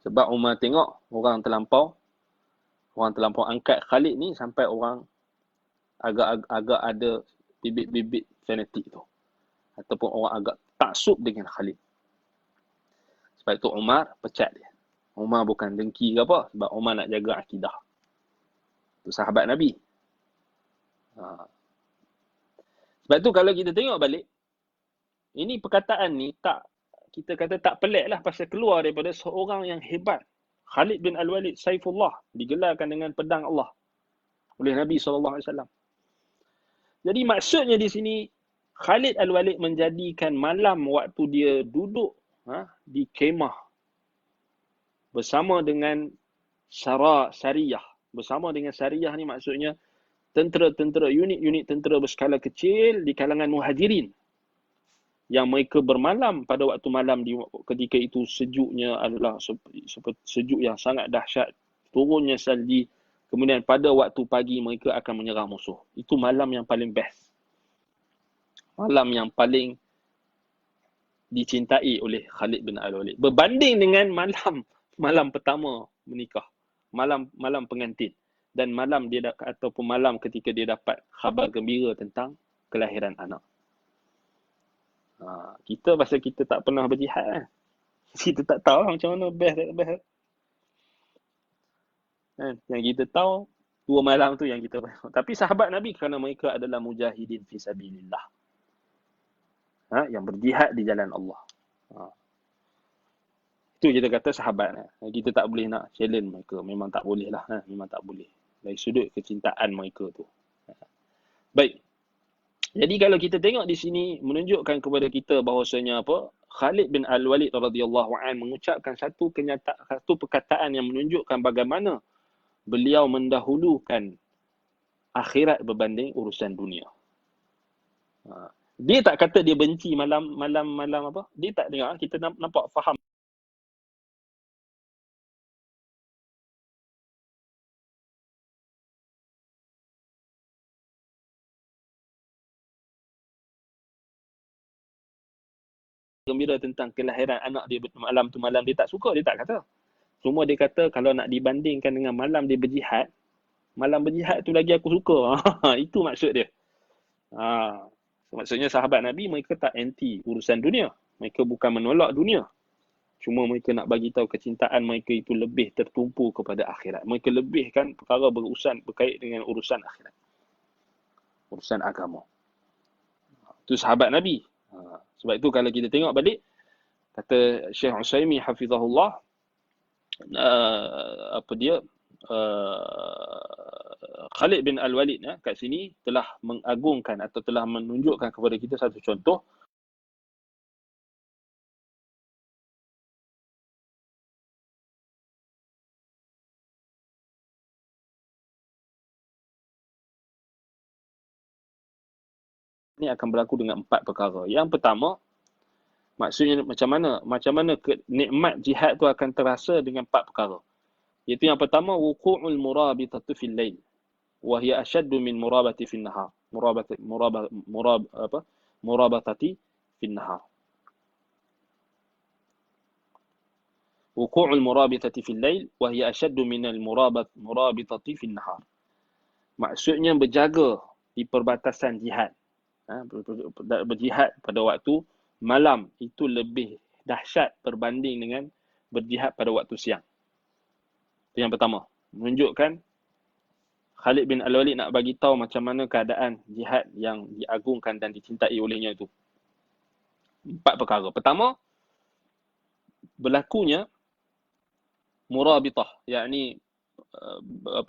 Sebab Umar tengok orang terlampau angkat Khalid ni sampai orang agak ada bibit-bibit fanatik tu. Ataupun orang agak taksub dengan Khalid. Sebab itu Umar pecat dia. Umar bukan dengki ke apa, sebab Umar nak jaga akidah. Itu sahabat Nabi. Sebab tu kalau kita tengok balik, ini perkataan ni kita kata tak pelik lah pasal keluar daripada seorang yang hebat. Khalid bin Al-Walid Saifullah, digelarkan dengan pedang Allah oleh Nabi SAW. Jadi maksudnya di sini, Khalid Al-Walid menjadikan malam waktu dia duduk di kemah bersama dengan Sariyah. Bersama dengan Sariyah ni maksudnya tentera-tentera, unit-unit tentera berskala kecil di kalangan Muhajirin. Yang mereka bermalam pada waktu malam ketika itu sejuknya adalah sejuk yang sangat dahsyat. Turunnya salji, Kemudian pada waktu pagi mereka akan menyerang musuh. Itu malam yang paling best. Malam yang paling dicintai oleh Khalid bin Al-Walid. Berbanding dengan malam pertama menikah. Malam pengantin. Dan malam ataupun malam ketika dia dapat khabar gembira tentang kelahiran anak. Kita pasal kita tak pernah berjihad kan. Kita tak tahu macam mana best tak best. Kan? Yang kita tahu 2 malam tu yang kita tahu. Tapi sahabat Nabi kerana mereka adalah mujahidin fi sabilillah. Yang berjihad di jalan Allah. Itu kita kata sahabat. Kita tak boleh nak challenge mereka. Memang tak boleh lah. Memang tak boleh. Dari sudut kecintaan mereka tu. Baik. Jadi kalau kita tengok di sini menunjukkan kepada kita bahawasanya apa? Khalid bin Al-Walid radhiyallahu anhu mengucapkan satu perkataan yang menunjukkan bagaimana beliau mendahulukan akhirat berbanding urusan dunia. Dia tak kata dia benci malam apa? Dia tak dengar. Kita nampak faham. Gembira tentang kelahiran anak dia malam tu, malam dia tak suka, dia tak kata. Cuma dia kata kalau nak dibandingkan dengan malam dia berjihad, malam berjihad tu lagi aku suka. Itu maksud dia. Maksudnya sahabat Nabi mereka tak anti urusan dunia. Mereka bukan menolak dunia. Cuma mereka nak bagi tahu kecintaan mereka itu lebih tertumpu kepada akhirat. Mereka lebihkan perkara berkait dengan urusan akhirat. Urusan agama. Itu sahabat Nabi. Sebab itu kalau kita tengok balik, kata Syekh Utsaimin hafizahullah, Khalid bin Al-Walid kat sini telah mengagungkan atau telah menunjukkan kepada kita satu contoh ini akan berlaku dengan 4 perkara. Yang pertama, maksudnya macam mana nikmat jihad tu akan terasa dengan 4 perkara. Iaitu yang pertama, wuqu'ul murabitatu fil lail wa hiya ashaddu min murabati fil nahar. Murabatati fil nahar. Wuqu'ul murabitati fil lail wa hiya ashaddu min al murabitati fil nahar. Maksudnya berjaga di perbatasan jihad. Berjihad pada waktu malam itu lebih dahsyat berbanding dengan berjihad pada waktu siang. Itu yang pertama. Menunjukkan Khalid bin Al-Walid nak bagi tahu macam mana keadaan jihad yang diagungkan dan dicintai olehnya itu. 4 perkara. Pertama, berlakunya murabitah, yakni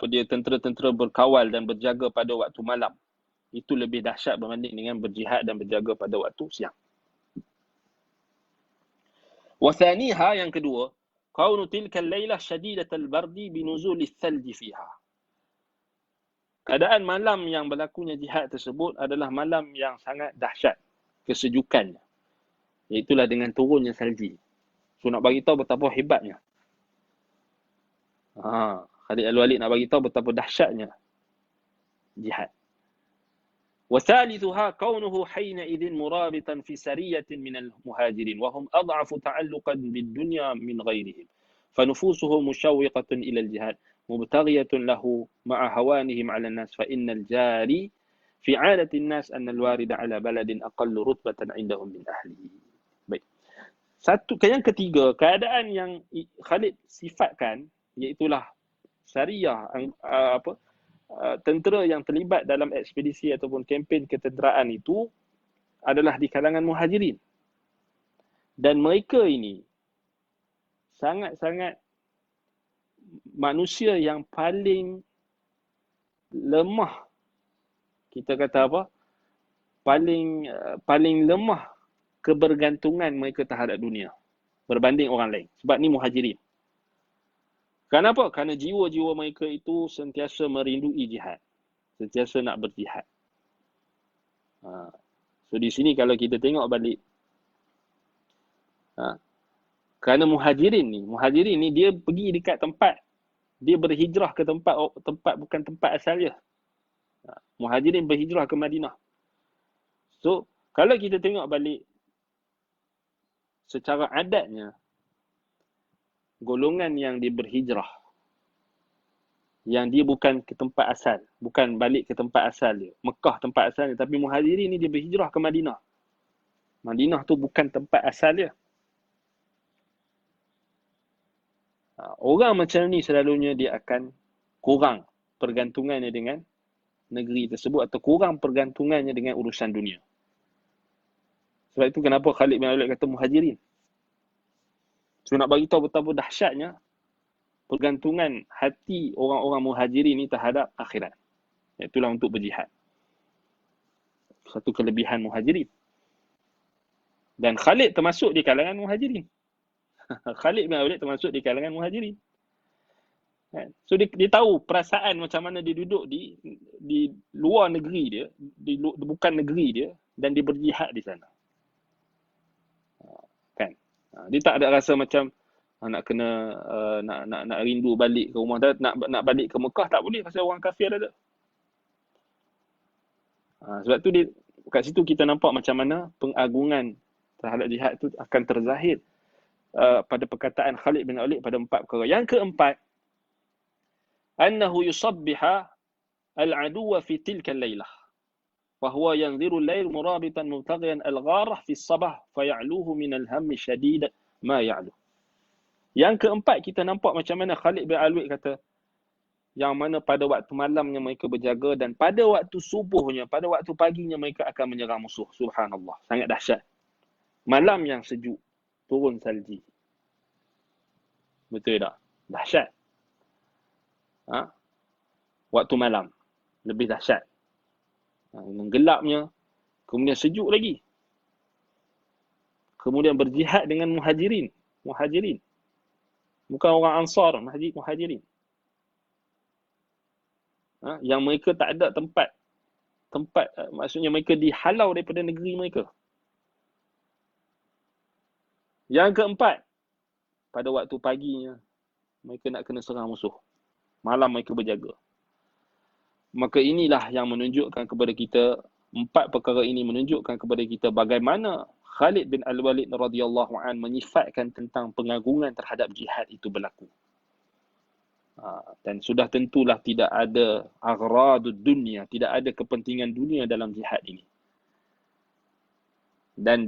dia tentera-tentera berkawal dan berjaga pada waktu malam. Itu lebih dahsyat berbanding dengan berjihad dan berjaga pada waktu siang. Wasaniha, yang kedua, kaunu tilka al-lailah shadidatal bardi binuzuli thalji fiha. Keadaan malam yang berlakunya jihad tersebut adalah malam yang sangat dahsyat kesejukannya. Iaitulah dengan turunnya salji. So nak bagi tahu betapa hebatnya. Khalid Al-Walid nak bagi tahu betapa dahsyatnya jihad. وثالثها كونه حينئذ مرابطا في سرية من المهاجرين وهم أضعف تعلقا بالدنيا من غيرهم فنفوسهم مشوقة إلى الجهاد مبتغية له مع هوانهم على الناس فإن الجاري في عادة الناس أن الوارد على بلد أقل رتبة عندهم من أهله. Baik. Yang ketiga, keadaan yang Khalid sifatkan iaitulah syariah tentera yang terlibat dalam ekspedisi ataupun kempen ketenteraan itu adalah di kalangan muhajirin. Dan mereka ini sangat-sangat manusia yang paling lemah. Kita kata apa? Paling lemah kebergantungan mereka terhadap dunia berbanding orang lain. Sebab ni muhajirin. Kenapa? Kerana jiwa-jiwa mereka itu sentiasa merindui jihad. Sentiasa nak berjihad. So di sini kalau kita tengok balik, kerana muhajirin ni dia pergi dekat tempat Dia berhijrah ke tempat bukan tempat asalnya. Muhajirin berhijrah ke Madinah. So, kalau kita tengok balik secara adatnya, golongan yang dia berhijrah, yang dia bukan ke tempat asal, bukan balik ke tempat asal dia, Mekah tempat asal dia, tapi Muhajirin ni dia berhijrah ke Madinah. Madinah tu bukan tempat asal dia. Orang macam ni selalunya dia akan kurang pergantungannya dengan negeri tersebut atau kurang pergantungannya dengan urusan dunia. Sebab itu kenapa Khalid bin Walid kata Muhajirin. So nak bagi tahu betapa dahsyatnya pergantungan hati orang-orang Muhajirin ni terhadap akhirat. Itulah untuk berjihad. Satu kelebihan Muhajirin. Dan Khalid termasuk di kalangan Muhajirin. Khalid bin Walid termasuk di kalangan Muhajirin. So dia tahu perasaan macam mana dia duduk di luar negeri dia, bukan negeri dia, dan dia berjihad di sana. Kan? Dia tak ada rasa macam nak kena nak rindu balik ke rumah, nak balik ke Mekah tak boleh pasal orang kafir ada. Sebab tu dia kat situ kita nampak macam mana pengagungan terhadap jihad tu akan terzahir pada perkataan Khalid bin Walid pada 4 perkara. Yang keempat, annahu yusabbiha al-aduwa fi tilka al-lailah wa huwa yanziru al-lail murabitan mubtaghiyan al-gharah fi as-sabah faya'luhu min al-hammi shadid ma ya'lu. Yang keempat, kita nampak macam mana Khalid bin Walid kata yang mana pada waktu malamnya mereka berjaga dan pada waktu subuhnya, pada waktu paginya mereka akan menyerang musuh. Subhanallah, sangat dahsyat. Malam yang sejuk, turun salji. Betul tak? Dahsyat. Waktu malam, lebih dahsyat. Menggelapnya, kemudian sejuk lagi. Kemudian berjihad dengan muhajirin. Bukan orang Ansar, muhajirin. Yang mereka tak ada tempat, maksudnya mereka dihalau daripada negeri mereka. Yang keempat, pada waktu paginya, mereka nak kena serang musuh. Malam mereka berjaga. Maka inilah yang menunjukkan kepada kita, 4 perkara ini menunjukkan kepada kita bagaimana Khalid bin Al-Walid radhiyallahu an menyifatkan tentang pengagungan terhadap jihad itu berlaku. Dan sudah tentulah tidak ada agradud dunia, tidak ada kepentingan dunia dalam jihad ini. Dan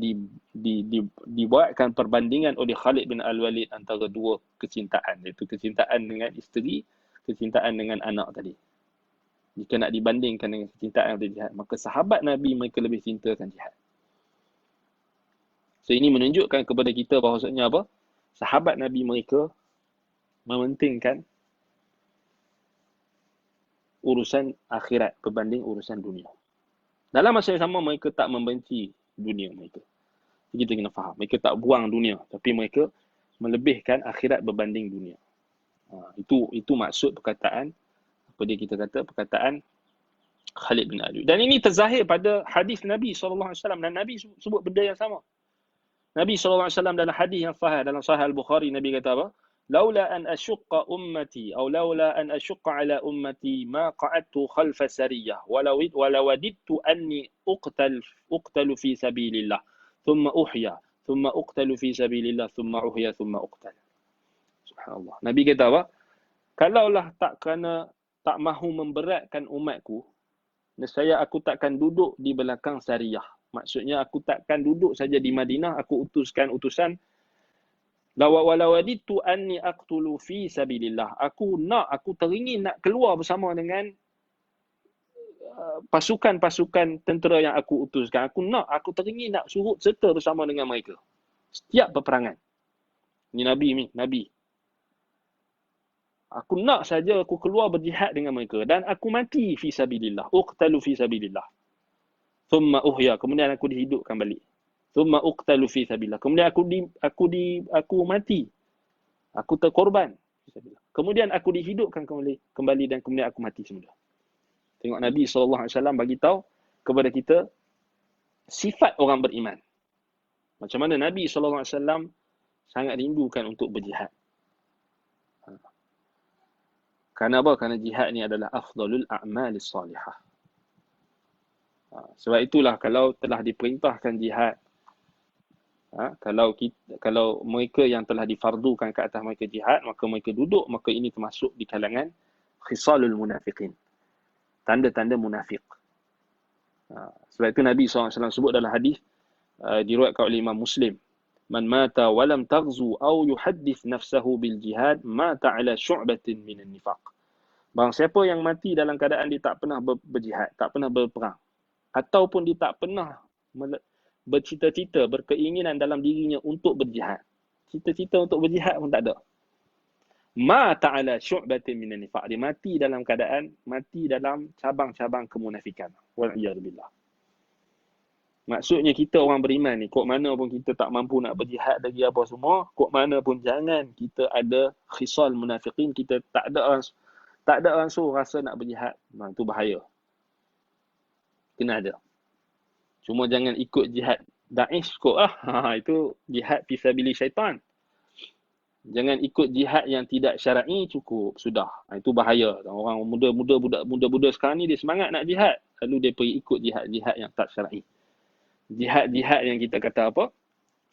dibuatkan perbandingan oleh Khalid bin Al-Walid antara dua kecintaan, iaitu kecintaan dengan isteri, kecintaan dengan anak tadi. Jika nak dibandingkan dengan kecintaan dari jihad, maka sahabat Nabi mereka lebih cintakan jihad. So ini menunjukkan kepada kita bahawasanya apa? Sahabat Nabi mereka mementingkan urusan akhirat berbanding urusan dunia. Dalam masa yang sama mereka tak membenci dunia mereka. Kita kena faham. Mereka tak buang dunia, tapi mereka melebihkan akhirat berbanding dunia. Itu maksud perkataan, apa dia kita kata, perkataan Khalid bin Walid. Dan ini terzahir pada hadis Nabi SAW. Dan Nabi sebut benda yang sama. Nabi SAW dalam hadis yang sahih, dalam Sahih Al-Bukhari, Nabi kata apa? Laula an ashqa ummati atau laula an ashqa ala ummati ma qa'adtu khalfa sariyah walau wadidtu anni uqtalu fi sabilillah thumma uhya thumma uqtalu fi sabilillah thumma uhya thumma uqtal. Subhanallah. Nabi kata apa? Kalaulah tak mahu memberatkan umatku, nescaya aku takkan duduk di belakang sariyah. Maksudnya aku takkan duduk saja di Madinah, aku utuskan utusan. Walau waditu anni aqtulu fi sabilillah. Aku teringin nak keluar bersama dengan pasukan-pasukan tentera yang aku utuskan. Aku teringin nak surut serta bersama dengan mereka. Setiap peperangan. Ini Nabi. Aku nak saja aku keluar berjihad dengan mereka dan aku mati fi sabilillah. Uqtalu fi sabilillah. Thumma uhya, kemudian aku dihidupkan balik. Thumma uqtalu fi sabilillah. Kemudian aku mati. Aku terkorban. Kemudian aku dihidupkan kembali dan kemudian aku mati semula. Tengok Nabi SAW bagi tahu kepada kita sifat orang beriman. Macam mana Nabi SAW sangat rindukan untuk berjihad. Kerana apa? Kerana jihad ni adalah afdalul a'malis salihah. Sebab itulah kalau telah diperintahkan jihad, kalau mereka yang telah difardukan ke atas mereka jihad, maka mereka duduk, maka ini termasuk di kalangan khisalul munafiqin, tanda-tanda munafik. Sebab itu Nabi SAW sebut dalam hadis diriwayatkan oleh Imam Muslim, man mata walam taghzu aw yuhaddith nafsahu bil jihad mata ala syu'batin minan nifaq. Barang siapa yang mati dalam keadaan dia tak pernah berjihad, tak pernah berperang, ataupun dia tak pernah bercita-cita, berkeinginan dalam dirinya untuk berjihad, cita-cita untuk berjihad pun tak ada, ma ta'ala syu'batin minan nifaq, dia mati dalam keadaan mati dalam cabang-cabang kemunafikan. Wal'iyadzubillah. Maksudnya kita orang beriman ni, kok mana pun kita tak mampu nak berjihad lagi apa semua, kok mana pun jangan kita ada khisal munafiqin, kita tak ada ansur rasa nak berjihad. Itu bahaya. Kena ada. Cuma jangan ikut jihad Daesh kot itu jihad fisabilillah syaitan. Jangan ikut jihad yang tidak syar'i, cukup sudah. Itu bahaya. Orang muda-muda, budak-budak sekarang ni dia semangat nak jihad, lalu dia pergi ikut jihad-jihad yang tak syar'i. Jihad-jihad yang kita kata apa?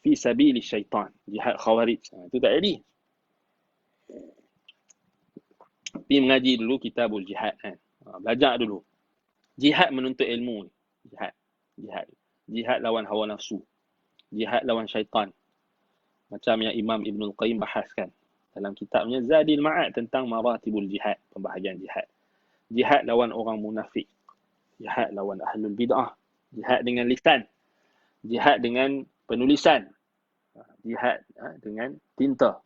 Fisabilillah syaitan. Jihad khawarij. Itu tak jadi. Pergi mengaji dulu kitabul jihad kan. Belajar dulu. Jihad menuntut ilmu. Jihad lawan hawa nafsu. Jihad lawan syaitan. Macam yang Imam Ibnul Qayyim bahaskan dalam kitabnya Zadil Ma'ad tentang maratibul jihad, pembahagian jihad. Jihad lawan orang munafik. Jihad lawan ahlul bid'ah. Jihad dengan lisan. Jihad dengan penulisan. Jihad dengan tinta.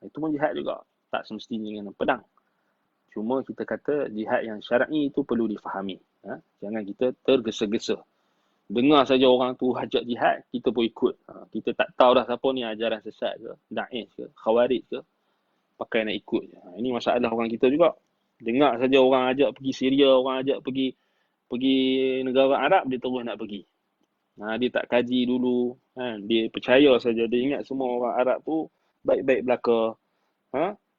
Itu pun jihad juga. Tak semestinya dengan pedang. Cuma kita kata jihad yang syar'i itu perlu difahami. Jangan kita tergesa-gesa. Dengar saja orang tu hajat jihad, kita pun ikut. Kita tak tahu dah siapa ni ajaran sesat ke, Daesh ke, Khawarij ke, pakai nak ikut. Ini masalah orang kita juga. Dengar saja orang ajak pergi Syria, orang ajak pergi negara Arab, dia terus nak pergi. Dia tak kaji dulu. Dia percaya saja, dia ingat semua orang Arab tu baik-baik belaka.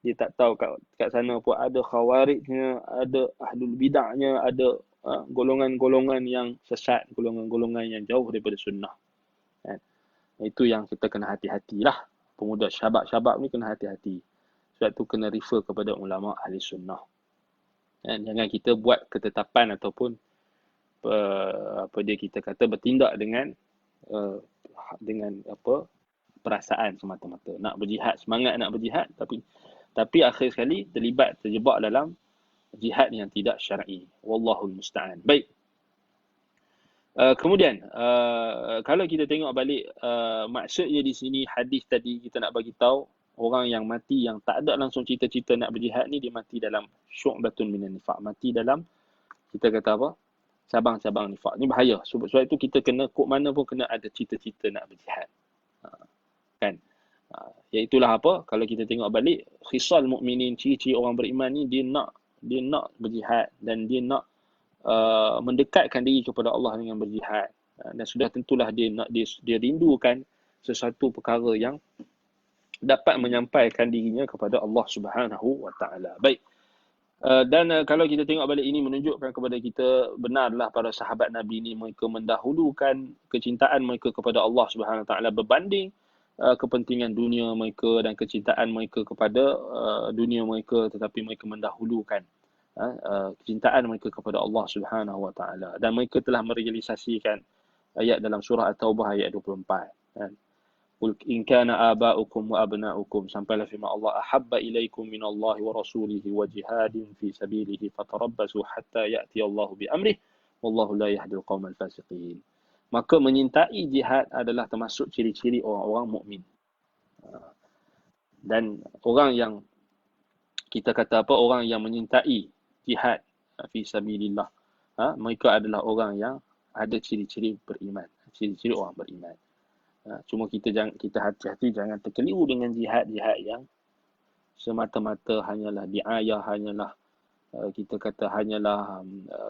Dia tak tahu kat sana pun ada Khawarijnya, ada Ahlul Bid'ahnya, ada golongan-golongan yang sesat, golongan-golongan yang jauh daripada sunnah. Itu yang kita kena hati-hatilah. Pemuda syabab-syabab ni kena hati-hati. Sebab tu kena refer kepada ulama ahli sunnah. Jangan kita buat ketetapan ataupun kita kata bertindak dengan perasaan semata-mata. Nak berjihad, semangat nak berjihad, tapi akhir sekali terjebak dalam jihad yang tidak syar'i. Wallahul musta'an. Baik. Kemudian kalau kita tengok balik maksudnya di sini hadis tadi, kita nak bagi tahu orang yang mati yang tak ada langsung cita-cita nak berjihad ni, dia mati dalam syu'batun minan nifaq, mati dalam kita kata apa? Cabang-cabang nifaq. Ni bahaya. Sebab itu kita kena kok mana pun kena ada cita-cita nak berjihad. Kan? Iaitulah apa? Kalau kita tengok balik khisal mukminin, ciri-ciri orang beriman ni, dia nak berjihad dan dia nak mendekatkan diri kepada Allah dengan berjihad. Dan sudah tentulah dia rindukan sesuatu perkara yang dapat menyampaikan dirinya kepada Allah Subhanahu wa taala. Baik. Dan kalau kita tengok balik, ini menunjukkan kepada kita benarlah para sahabat Nabi ni mereka mendahulukan kecintaan mereka kepada Allah Subhanahu wa taala berbanding kepentingan dunia mereka dan kecintaan mereka kepada dunia mereka, tetapi mereka mendahulukan kecintaan mereka kepada Allah Subhanahu wa taala, dan mereka telah merealisasikan ayat dalam surah At-Taubah ayat 24 kan. Qul in kana aba'ukum wa abna'ukum, sampailah firman Allah, ahabba ilaikum minallahi wa rasulihi wa jihadin fi sabilihi fatarabbasu hatta ya'ti Allahu bi amrih wallahu la yahdil qaumal fasiqin. Maka menyintai jihad adalah termasuk ciri-ciri orang-orang mukmin. Dan orang yang kita kata apa, orang yang menyintai jihad fi sabilillah, mereka adalah orang yang ada ciri-ciri beriman, ciri-ciri orang beriman. Cuma kita hati-hati jangan terkeliru dengan jihad-jihad yang semata-mata hanyalah diayah, hanyalah kita kata hanyalah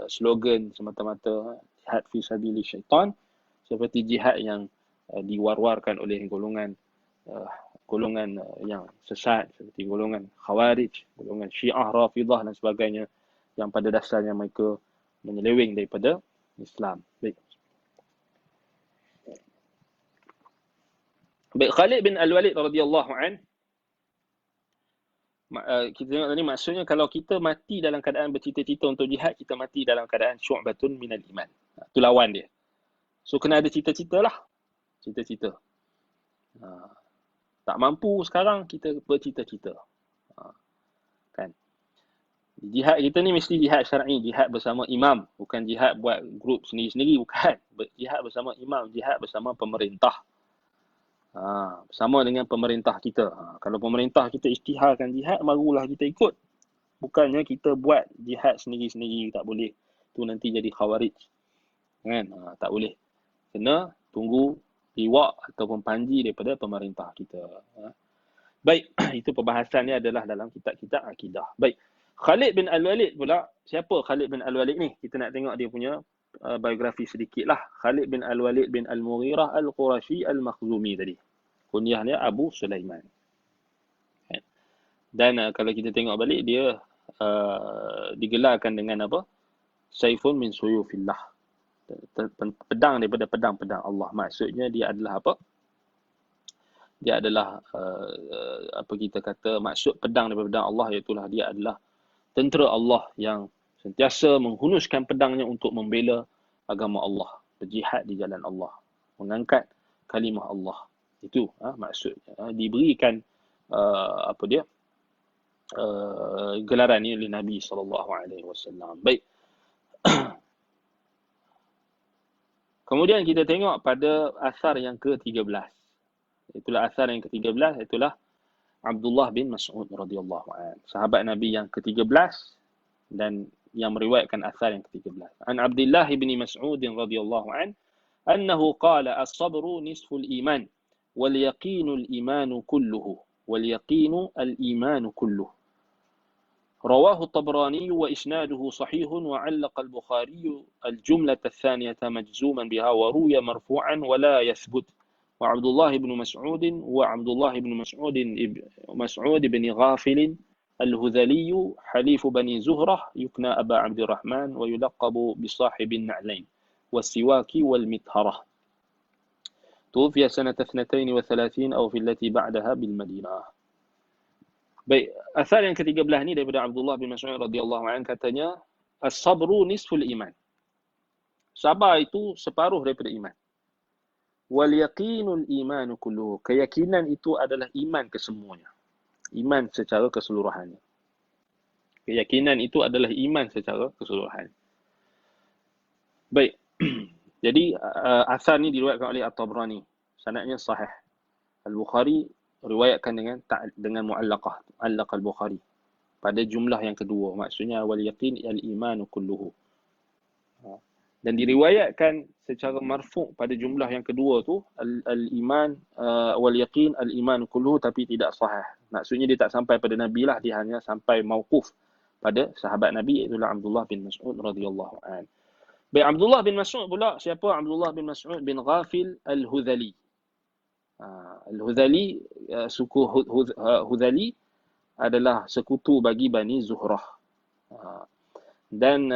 slogan semata-mata, jihad fi sabilillah syaitan, seperti jihad yang diwar-warkan oleh golongan golongan yang sesat seperti golongan Khawarij, golongan Syiah Rafidah dan sebagainya yang pada dasarnya mereka menyeleweng daripada Islam. Baik. Khalid bin Al-Walid radhiyallahu an, kita tengok tadi, maksudnya kalau kita mati dalam keadaan bercita-cita untuk jihad, kita mati dalam keadaan syu'batun minal iman. Itu lawan dia. So kena ada cita-cita lah. Cita-cita. Tak mampu sekarang, kita bercita-cita. Kan? Jihad kita ni mesti jihad syar'i, jihad bersama imam. Bukan jihad buat grup sendiri-sendiri, bukan. Jihad bersama imam, jihad bersama pemerintah. Bersama dengan pemerintah kita. Kalau pemerintah kita isytiharkan jihad, barulah kita ikut. Bukannya kita buat jihad sendiri-sendiri, tak boleh. Tu nanti jadi Khawarij. Kan? Tak boleh. Kena tunggu liwak ataupun panji daripada pemerintah kita. Baik, itu perbahasannya adalah dalam kitab-kitab akidah. Baik, Khalid bin Al-Walid pula. Siapa Khalid bin Al-Walid ni? Kita nak tengok dia punya biografi sedikit lah. Khalid bin Al-Walid bin Al-Mughirah Al-Qurashi Al-Makhzumi tadi. Kunyahnya Abu Sulaiman. Dan kalau kita tengok balik, dia digelarkan dengan apa? Saifun min suyufillah. Pedang daripada pedang-pedang Allah. Maksudnya dia adalah apa? Dia adalah apa kita kata, maksud pedang daripada pedang Allah, iaitulah dia adalah tentera Allah yang sentiasa menghunuskan pedangnya untuk membela agama Allah, berjihad di jalan Allah, mengangkat kalimah Allah. Itu maksudnya. Diberikan apa dia, gelaran ini oleh Nabi SAW. Baik. Kemudian kita tengok pada asar yang ke-13. Itulah asar yang ke-13, itulah Abdullah bin Mas'ud radhiyallahu anhu. Sahabat Nabi yang ke-13 dan yang meriwayatkan asar yang ke-13. An Abdullah bin Mas'ud radhiyallahu anhu annahu qala as-sabru nisful iman wal yaqinu al-iman kulluhu wal yaqinu al-iman kulluhu. رواه الطبراني وإسناده صحيح وعلق البخاري الجملة الثانية مجزوما بها وروي مرفوعا ولا يثبت. وعبد الله بن مسعود وعبد الله بن مسعود بن غافل الهذلي حليف بني زهرة يكنى أبا عبد الرحمن ويلقب بصاحب النعلين والسواك والمطهرة. توفي سنة 32 أو في التي بعدها بالمدينة. Baik, asal yang ke-13 ni daripada Abdullah bin Mas'ud radhiyallahu anhu, katanya as-sabru nisful iman. Sabar itu separuh daripada iman. Wal yaqinul iman kulluhu. Keyakinan itu adalah iman kesemuanya. Iman secara keseluruhannya. Keyakinan itu adalah iman secara keseluruhan. Baik. Jadi asal ni diriwayatkan oleh At-Tabrani. Sanadnya sahih. Al-Bukhari riwayatkan dengan mu'allaqah, allaq al-Bukhari pada jumlah yang kedua, maksudnya wal yaqin al-iman kulluhu. Dan diriwayatkan secara marfu' pada jumlah yang kedua tu al-iman wal yaqin al-iman kulluhu, tapi tidak sahih. Maksudnya dia tak sampai pada Nabi lah, dia hanya sampai mauquf pada sahabat Nabi, iaitu Abdullah bin Mas'ud radhiyallahu anhu. Baik, Abdullah bin Mas'ud pula, siapa Abdullah bin Mas'ud bin Ghafil al-Hudhali. Al-Hudhali, suku Hudhali adalah sekutu bagi Bani Zuhrah. Dan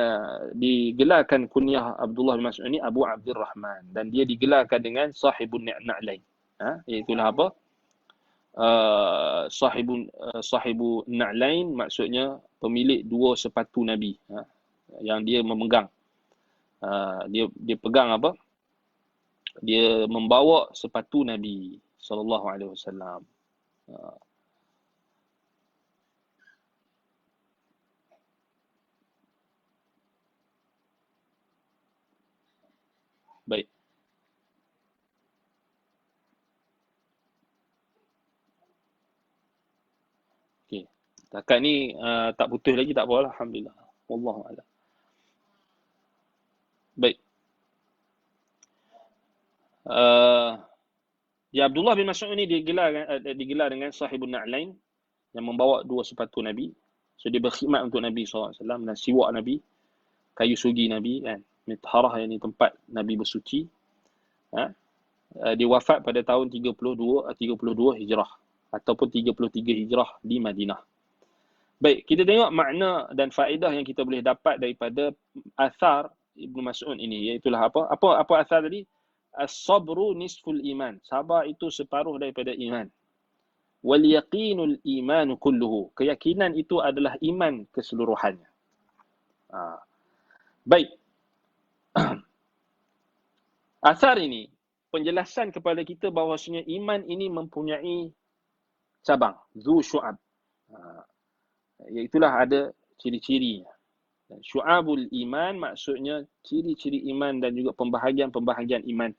digelarkan kunyah Abdullah bin Mas'ud ini Abu Abdurrahman, dan dia digelarkan dengan Sahibun Na'lain. Iaitulah apa? Sahibu Na'lain, maksudnya pemilik dua sepatu Nabi, yang dia memegang. Dia pegang apa? Dia membawa sepatu Nabi sallallahu alaihi wasallam. Baik. Okey. Takat ni tak putus lagi, tak apalah, alhamdulillah. Wallahu a'lam. Baik. Abdullah bin Mas'ud ni digelar dengan Sahibun Na'lain, yang membawa dua sepatu Nabi. So dia berkhidmat untuk Nabi SAW dan siwak Nabi, kayu sugi Nabi kan. Mitharah, yang ni tempat Nabi bersuci. Dia wafat pada tahun 32 Hijrah. ataupun 33 Hijrah di Madinah. Baik, kita tengok makna dan faedah yang kita boleh dapat daripada athar Ibnu Mas'ud ini, iaitulah apa athar tadi? As-sabru nisful iman. Sabar itu separuh daripada iman. Wal yaqinul imanu kulluhu. Keyakinan itu adalah iman keseluruhannya. Baik. Athar ini penjelasan kepada kita bahawasanya iman ini mempunyai cabang, zu syu'ab. Iaitulah ada ciri-cirinya. Dan syu'abul iman maksudnya ciri-ciri iman dan juga pembahagian-pembahagian iman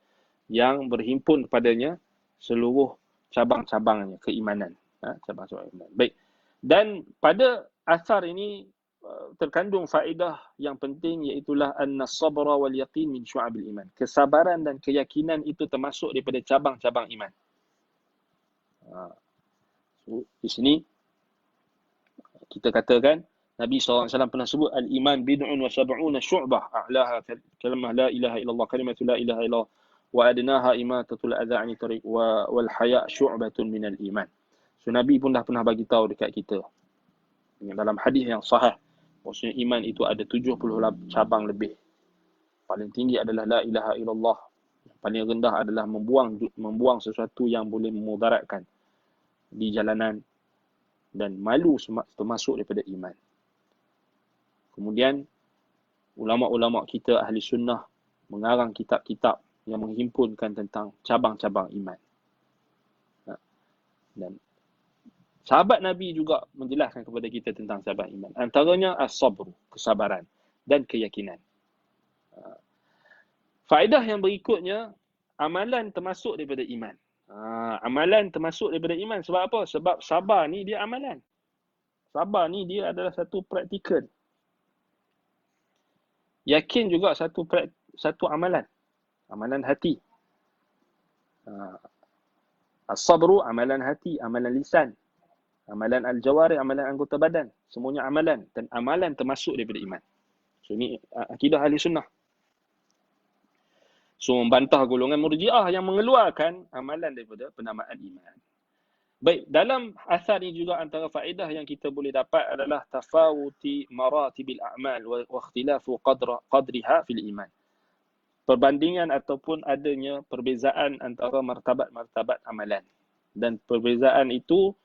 yang berhimpun padanya seluruh cabang-cabangnya keimanan. Cabang-cabang iman. Baik. Dan pada asar ini terkandung faedah yang penting, iaitulah an-sabra wal yaqin min syu'abil iman. Kesabaran dan keyakinan itu termasuk daripada cabang-cabang iman. So, di sini kita katakan Nabi SAW pernah sebut al-iman bid'un wa sab'una syu'bah a'laha kalimah la ilaha illallah, kalimatu la ilaha illallah wa adnaha imatatul adha 'ani tariq wal haya' syu'batun minal iman. So Nabi pun dah pernah bagi tahu dekat kita dalam hadis yang sahih, maksudnya iman itu ada 70 cabang lebih. Paling tinggi adalah la ilaha illallah. Paling rendah adalah membuang sesuatu yang boleh memudaratkan di jalanan, dan malu termasuk daripada iman. Kemudian ulama-ulama kita ahli sunnah mengarang kitab-kitab yang menghimpunkan tentang cabang-cabang iman. Dan sahabat Nabi juga menjelaskan kepada kita tentang cabang iman. Antaranya as-sabru, kesabaran, dan keyakinan. Faedah yang berikutnya, amalan termasuk daripada iman. Amalan termasuk daripada iman. Sebab apa? Sebab sabar ni dia amalan. Sabar ni dia adalah satu praktikal. Yakin juga satu amalan. Amalan hati. As-sabru, amalan hati, amalan lisan. Amalan al-jawari, amalan anggota badan. Semuanya amalan. Dan amalan termasuk daripada iman. So ini akidah ahli sunnah. So membantah golongan murji'ah yang mengeluarkan amalan daripada penamaan iman. Baik, dalam asar ini juga antara faedah yang kita boleh dapat adalah tafawuti maratibil a'mal wa ikhtilafu qadriha fil iman. Perbandingan ataupun adanya perbezaan antara martabat-martabat amalan. Dan perbezaan itu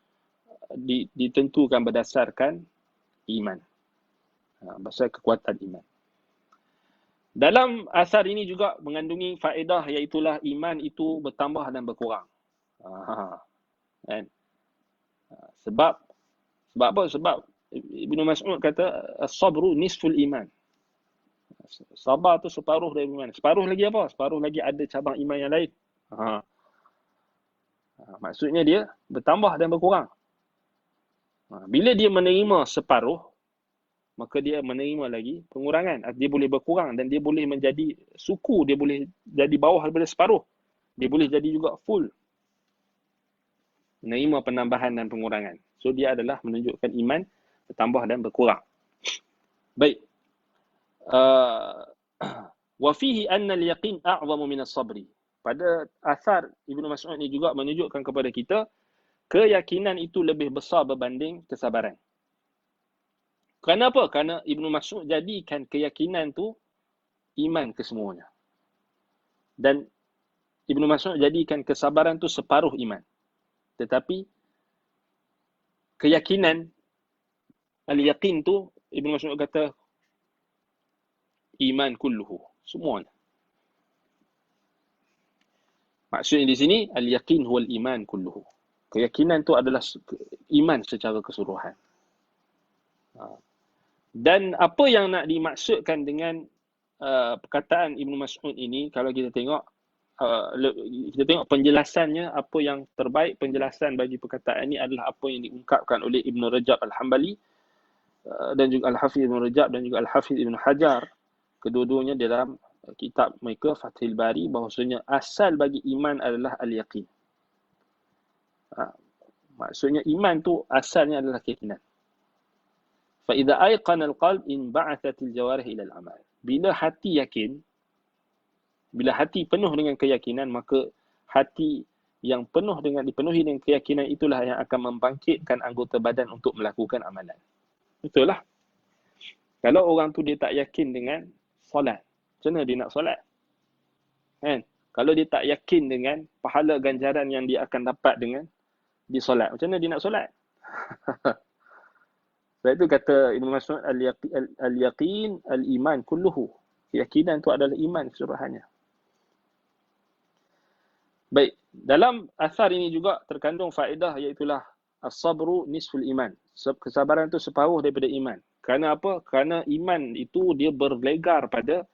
ditentukan berdasarkan iman. Berdasarkan kekuatan iman. Dalam asar ini juga mengandungi faedah, iaitulah iman itu bertambah dan berkurang. Kan? Sebab apa? Sebab Ibnu Mas'ud kata as-sabru nisful iman. Sabar tu separuh dari iman. Separuh lagi apa? Separuh lagi ada cabang iman yang lain. Maksudnya dia bertambah dan berkurang. Bila dia menerima separuh, maka dia menerima lagi pengurangan. Dia boleh berkurang dan dia boleh menjadi suku, dia boleh jadi bawah daripada separuh. Dia boleh jadi juga full. Menerima penambahan dan pengurangan. So dia adalah menunjukkan iman bertambah dan berkurang. Baik. Wa fihi anna al-yaqin a'zamu min as-sabri. Pada asar Ibnu Mas'ud ini juga menunjukkan kepada kita keyakinan itu lebih besar berbanding kesabaran. Kenapa? Kerana Ibnu Mas'ud jadikan keyakinan tu iman kesemuanya. Dan Ibnu Mas'ud jadikan kesabaran tu separuh iman. Tetapi keyakinan, al-yaqin tu, Ibnu Mas'ud kata iman kulluhu, semuanya. Maksudnya di sini al-yaqin huwal iman kulluhu. Keyakinan tu adalah iman secara keseluruhan. Dan apa yang nak dimaksudkan dengan perkataan Ibnu Mas'ud ini, kalau kita tengok penjelasannya, apa yang terbaik penjelasan bagi perkataan ini adalah apa yang diungkapkan oleh Ibnu Rajab Al-Hambali dan juga Al-Hafiz Ibnu Rajab dan juga Al-Hafiz Ibnu Hajar. Kedua-duanya dalam kitab mereka Fathul Bari, bahawasanya asal bagi iman adalah al-yaqin. Maksudnya iman tu asalnya adalah keyakinan. فَإِذَا أَيْقَنَ الْقَلْبِ إِنْ بَعَثَتِ الْجَوَارِحِ إِلَى الْعَمَلِ. Bila hati yakin, bila hati penuh dengan keyakinan, maka hati yang dipenuhi dengan keyakinan itulah yang akan membangkitkan anggota badan untuk melakukan amalan. Betul lah. Kalau orang tu dia tak yakin dengan solat, macam mana dia nak solat? Kan? Kalau dia tak yakin dengan pahala ganjaran yang dia akan dapat dengan di solat, macam mana dia nak solat? Sebab itu kata Ibn Mas'ud, al-yaqin al-iman kulluhu. Keyakinan itu adalah iman keseluruhannya. Baik, dalam asar ini juga terkandung faedah, iaitulah as-sabru nisful iman. Kesabaran itu separuh daripada iman. Kerana apa? Kerana iman itu dia berlegar pada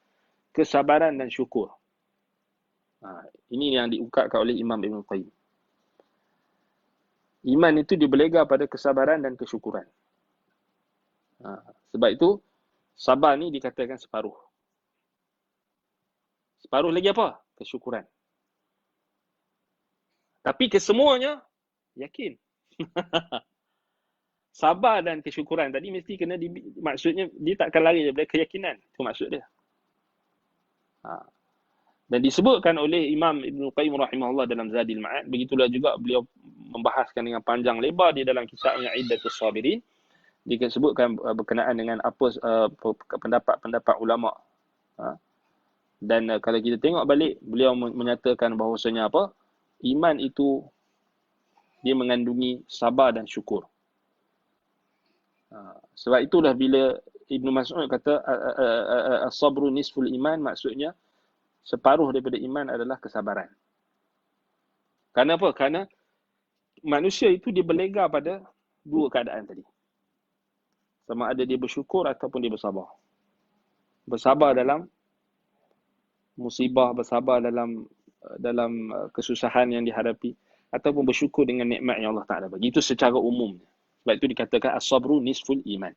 kesabaran dan syukur. Ini yang diungkapkan oleh Imam Ibn Qayyim. Iman itu dia berlegar pada kesabaran dan kesyukuran. Sebab itu, sabar ni dikatakan separuh. Separuh lagi apa? Kesyukuran. Tapi kesemuanya, yakin. Sabar dan kesyukuran tadi mesti kena, maksudnya dia takkan lari daripada keyakinan. Itu maksud dia. Dan disebutkan oleh Imam Ibn Qayyim rahimahullah dalam Zadil Ma'ad. Begitulah juga beliau membahaskan dengan panjang lebar di dalam kitabnya Iddatus Sabirin. Disebutkan berkenaan dengan apa pendapat-pendapat ulama. Dan kalau kita tengok balik, beliau menyatakan bahawasanya apa? Iman itu dia mengandungi sabar dan syukur. Sebab itulah bila Ibn Mas'ud kata as-sabru nisful iman, maksudnya separuh daripada iman adalah kesabaran. Kerana apa? Kerana manusia itu dia berlegar pada dua keadaan tadi. Sama ada dia bersyukur ataupun dia bersabar. Bersabar dalam musibah, bersabar dalam kesusahan yang dihadapi, ataupun bersyukur dengan nikmat yang Allah Ta'ala bagi. Itu secara umum. Sebab itu dikatakan as-sabru nisful iman.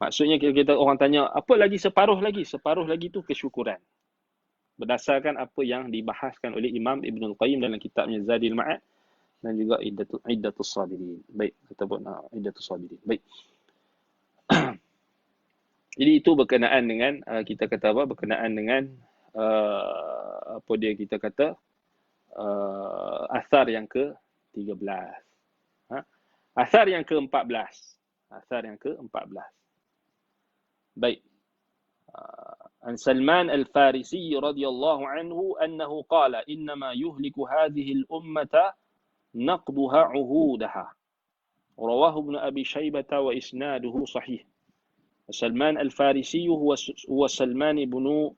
Maksudnya kita orang tanya, apa lagi separuh lagi? Separuh lagi itu kesyukuran. Berdasarkan apa yang dibahaskan oleh Imam Ibn Qayyim dalam kitabnya Zadil Ma'ad dan juga Iddatus Sabirin. Baik, ataupun Iddatus Sabirin. Baik. Jadi itu berkenaan dengan kita kata apa? Berkenaan dengan kita kata asar yang ke-13. Asar yang ke-14. Asar yang ke-14. Baik. An Salman Al-Farisi radhiyallahu anhu annahu qala innama yuhliku hadhihi al-ummata naqduha 'uhudaha. Rawahu Ibn Abi Shaybah wa isnaduhu sahih. Salman Al-Farisi huwa Salman ibn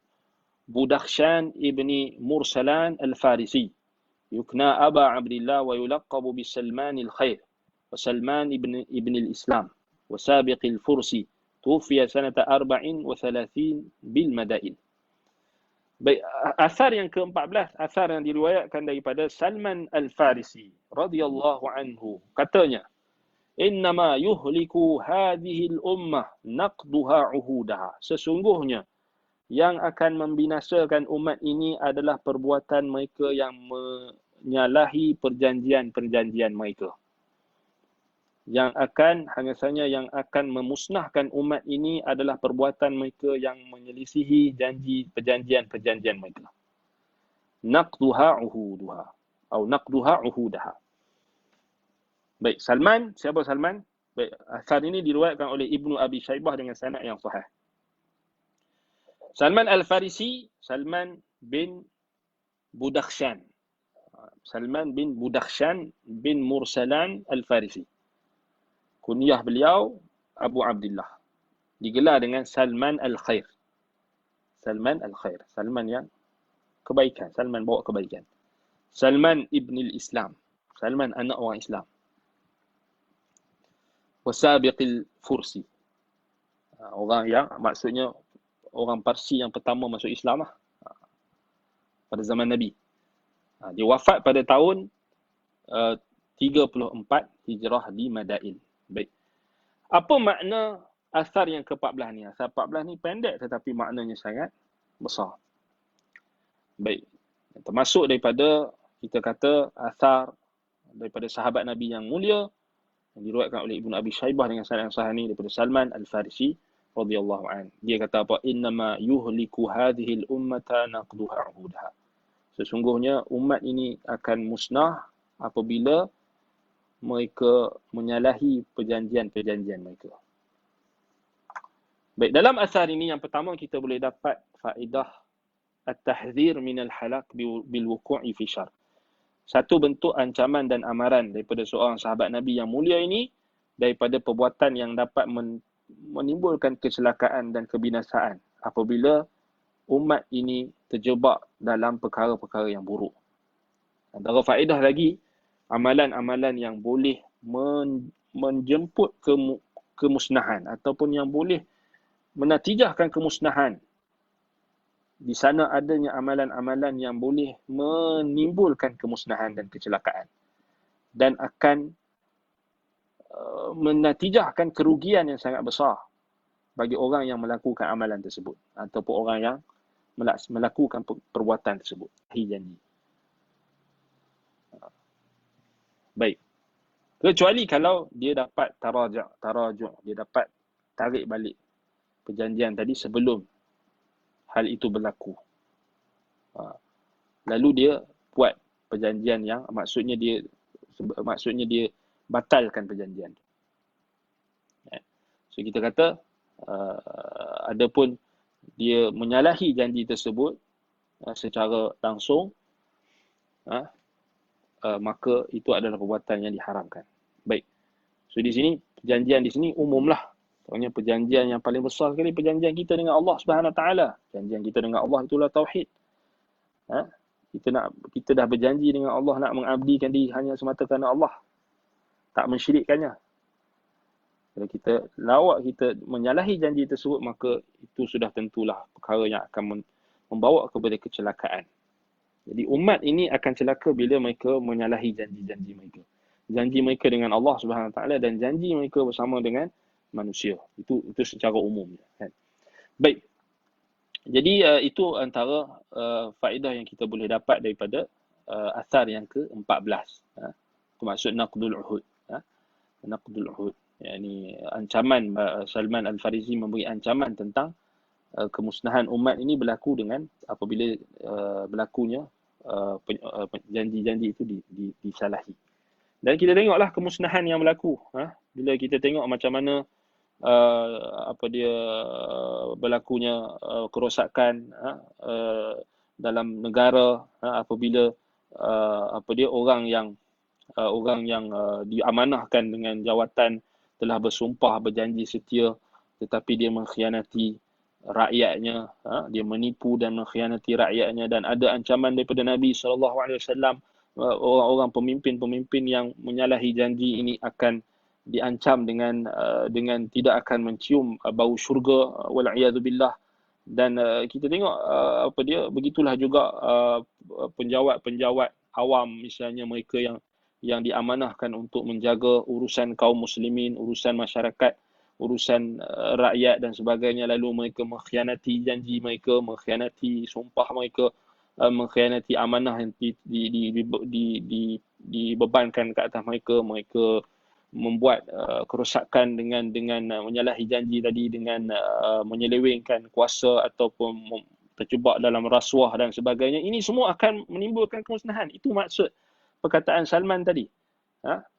Budakhshan ibn Mursalan Al-Farisi. يكنى أبا عبد الله ويلقب بسلمان الخير وسلمان ابن الإسلام وسابق الفرسي توفي سنة 34 بالمدائن. Baik, asar yang ke-14, asar yang diriwayatkan daripada Salman Al-Farisi radhiyallahu anhu, katanya, innama yuhliku hadhihi al-ummah naqduha 'uhudaha. Sesungguhnya yang akan membinasakan umat ini adalah perbuatan mereka yang menyalahi perjanjian-perjanjian mereka. Hanya saja yang akan memusnahkan umat ini adalah perbuatan mereka yang menyelisihi perjanjian-perjanjian mereka. Naqduha 'uhudaha atau naqduha 'uhudaha. Baik, Salman, siapa Salman? Baik, asar ini diriwayatkan oleh Ibnu Abi Shaybah dengan sanad yang sahih. Salman Al-Farisi, Salman bin Budakhshan. Salman bin Budakhshan bin Mursalan Al-Farisi. Kunyah beliau Abu Abdullah. Digelar dengan Salman Al-Khair. Salman Al-Khair. Salman yang kebaikan. Salman bawa kebaikan. Salman ibn al-Islam. Salman anak orang Islam. Wasabiqil Fursi. Orang yang maksudnya orang Parsi yang pertama masuk Islam lah. Pada zaman Nabi. Dia wafat pada tahun 34 Hijrah di Madain. Baik. Apa makna asar yang ke-14 ni? Asar 14 ni pendek tetapi maknanya sangat besar. Baik. Termasuk daripada kita kata asar daripada sahabat Nabi yang mulia yang diriwayatkan oleh Ibnu Abi Shaybah dengan sanad yang sahih ni daripada Salman Al-Farisi radhiyallahu an. Dia kata apa? Innama yuhliku hadhihi al-ummata naqduha 'uhudaha. Sesungguhnya umat ini akan musnah apabila mereka menyalahi perjanjian-perjanjian mereka. Baik, dalam asar ini yang pertama kita boleh dapat faedah at-tahzir minal halak bil wuqu'i fi syarr. Satu bentuk ancaman dan amaran daripada seorang sahabat Nabi yang mulia ini daripada perbuatan yang dapat menimbulkan kecelakaan dan kebinasaan apabila umat ini terjebak dalam perkara-perkara yang buruk. Antara faedah lagi, amalan-amalan yang boleh menjemput kemusnahan ataupun yang boleh menatijahkan kemusnahan. Di sana adanya amalan-amalan yang boleh menimbulkan kemusnahan dan kecelakaan dan akan menatijahkan kerugian yang sangat besar bagi orang yang melakukan amalan tersebut ataupun orang yang melakukan perbuatan tersebut. Janji. Baik. Kecuali kalau dia dapat tarajuk, dia dapat tarik balik perjanjian tadi sebelum hal itu berlaku. Lalu dia buat perjanjian yang maksudnya dia batalkan perjanjian. So kita kata adapun dia menyalahi janji tersebut secara langsung, maka itu adalah perbuatan yang diharamkan. Baik. So di sini perjanjian di sini umumlah. Maksudnya perjanjian yang paling besar sekali perjanjian kita dengan Allah Subhanahu Wa Taala. Perjanjian kita dengan Allah itulah tauhid. Kita dah berjanji dengan Allah nak mengabdikan diri hanya semata kerana Allah. Tak mensyirikkannya. Kalau kita menyalahi janji tersebut, maka itu sudah tentulah perkara yang akan membawa kepada kecelakaan. Jadi umat ini akan celaka bila mereka menyalahi janji-janji mereka. Janji mereka dengan Allah Subhanahu Wa Taala dan janji mereka bersama dengan manusia. Itu secara umumnya. Kan? Baik. Jadi itu antara faedah yang kita boleh dapat daripada asar yang ke-14. Itu maksud naqdul uhud. Naqdul uhud. Yani ancaman Salman Al-Farisi memberi ancaman tentang kemusnahan umat ini berlaku dengan apabila berlakunya janji-janji itu disalahi. Dan kita tengoklah kemusnahan yang berlaku. Bila kita tengok macam mana berlakunya kerosakan dalam negara apabila orang yang diamanahkan dengan jawatan telah bersumpah berjanji setia tetapi dia mengkhianati rakyatnya, dia menipu dan mengkhianati rakyatnya, dan ada ancaman daripada Nabi SAW, orang-orang pemimpin-pemimpin yang menyalahi janji ini akan diancam dengan tidak akan mencium bau syurga wal'iyadzubillah. Dan kita tengok begitulah juga penjawat-penjawat awam, misalnya mereka yang diamanahkan untuk menjaga urusan kaum muslimin, urusan masyarakat, urusan rakyat dan sebagainya, lalu mereka mengkhianati janji mereka, mengkhianati sumpah mereka, mengkhianati amanah yang dibebankan ke atas mereka. Mereka membuat kerosakan dengan menyalahi janji tadi, dengan menyelewengkan kuasa ataupun terjebak dalam rasuah dan sebagainya. Ini semua akan menimbulkan kemusnahan. Itu maksud perkataan Salman tadi.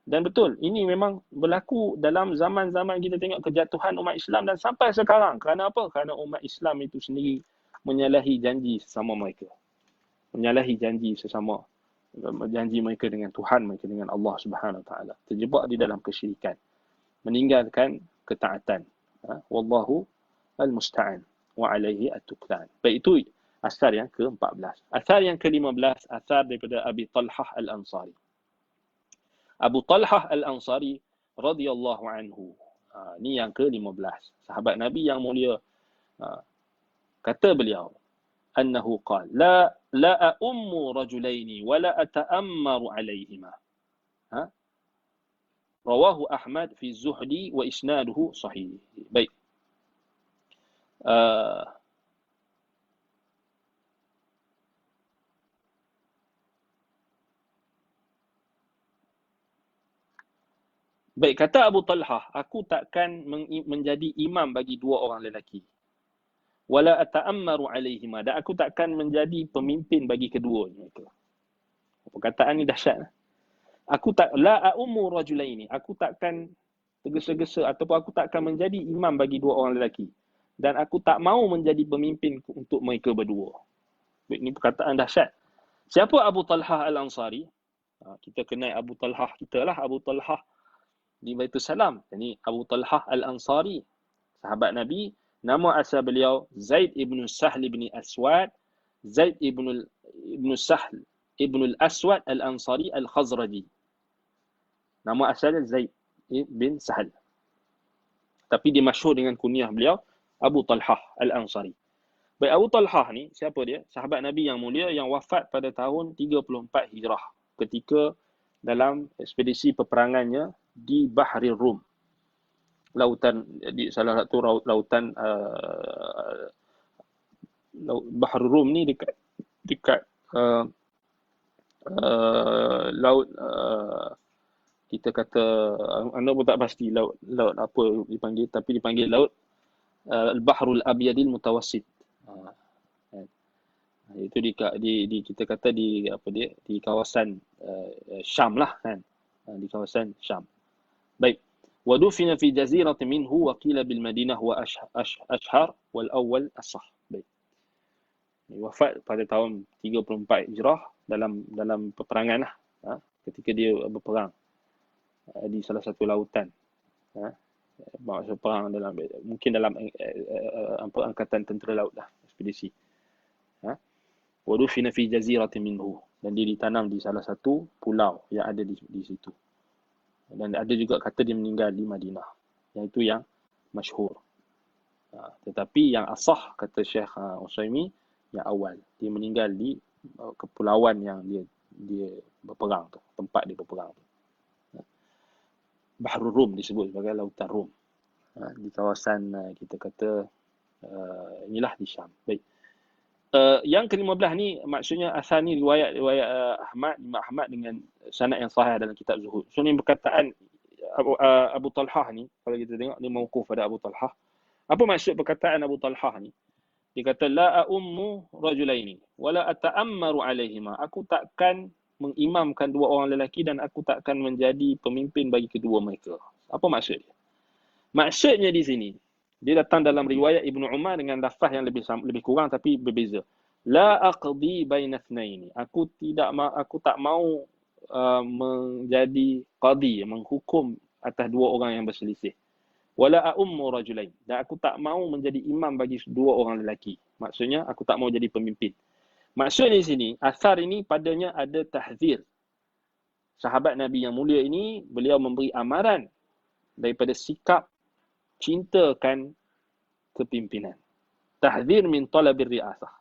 Dan betul, ini memang berlaku dalam zaman-zaman kita tengok kejatuhan umat Islam dan sampai sekarang. Kerana apa? Kerana umat Islam itu sendiri menyalahi janji sesama mereka. Menyalahi janji sesama. Janji mereka dengan Tuhan mereka, dengan Allah Subhanahu Wa Taala. Terjebak di dalam kesyirikan. Meninggalkan ketaatan. Wallahu al-musta'an. Wa alaihi at-tuklan. Baik, itu asar yang ke-14. Asar yang ke-15, asar daripada Abi Talhah Al-Ansari. Abu Talhah Al-Ansari radhiyallahu anhu. Ini yang ke-15. Sahabat Nabi yang mulia. Kata beliau, annahu qala la a'ummu rajulaini wa la ata'ammaru alayhima. Rawahu Ahmad fi Zuhdi wa isnaduhu sahih. Baik. Baik, kata Abu Talhah, aku takkan menjadi imam bagi dua orang lelaki. wala ata'ammaru alaihima, dan aku takkan menjadi pemimpin bagi kedua mereka. Perkataan ni dahsyat. Aku tak la a'ummu rajulaini, aku takkan tergesa-gesa ataupun aku takkan menjadi imam bagi dua orang lelaki, dan aku tak mau menjadi pemimpin untuk mereka berdua. Ini perkataan dahsyat. Siapa Abu Talhah Al-Ansari? Kita kenal Abu Talhah kita lah, Abu Talhah di Baitul Salam. Ini Abu Talhah Al-Ansari, sahabat Nabi. Nama asal beliau Zaid ibn Sahl ibn Aswad, Zaid ibn Sahl ibn Aswad Al-Ansari Al-Khazraji. Nama asalnya Zaid bin Sahl. Tapi dia masyhur dengan kunyah beliau Abu Talhah Al-Ansari. Baik, Abu Talhah ni siapa dia? Sahabat Nabi yang mulia yang wafat pada tahun 34 Hijrah ketika dalam ekspedisi peperangannya di Bahri Rum. Lautan, di salah satu lautan Bahri Rum ni dekat laut, kita kata anda pun tak pasti laut apa dipanggil, tapi dipanggil laut Al-Bahrul Abyadil Mutawassit. Itu di kita kata di apa dia, di kawasan Syam lah kan, di kawasan Syam. Baik, wa dufina fi jaziratin minhu wa qila bil Madinah wa ashhar wal awwal as-sah. Baik, wafat pada tahun 34 Hijrah dalam peperangan lah, ketika dia berperang di salah satu lautan, maksud perang mungkin dalam angkatan tentera laut lah, ekspedisi. Wadufina fi jaziratin minhu, dan dia ditanam di salah satu pulau yang ada di situ. Dan ada juga kata dia meninggal di Madinah. Yang itu yang masyhur. Tetapi yang asah kata Syekh Utsaimin yang awal, dia meninggal di kepulauan yang dia berperang tu, tempat dia berperang tu. Bahrul Rum disebut sebagai lautan Rum. Di kawasan kita kata inilah di Syam. Baik. Yang ke-15 ni maksudnya asal ni riwayat Imam Ahmad dengan sanad yang sahih dalam kitab Zuhud. So ni perkataan Abu Talhah ni, kalau kita tengok ni mauquf pada Abu Talhah. Apa maksud perkataan Abu Talhah ni? Dia kata la a'ummu rajulaini wala ata'ammaru alaihima. Aku takkan mengimamkan dua orang lelaki dan aku takkan menjadi pemimpin bagi kedua mereka. Apa maksud dia? Maksudnya di sini, dia datang dalam riwayat Ibnu Umar dengan lafaz yang lebih kurang tapi berbeza. La aqdi baina ithnaini. Aku tak mau menjadi qadi, menghukum atas dua orang yang berselisih. Wala a'ummu rajulain. Dan aku tak mau menjadi imam bagi dua orang lelaki. Maksudnya aku tak mau jadi pemimpin. Maksud di sini, asar ini padanya ada tahzir. Sahabat Nabi yang mulia ini, beliau memberi amaran daripada sikap cintakan kepimpinan. Tahzir min talabir ri'asah.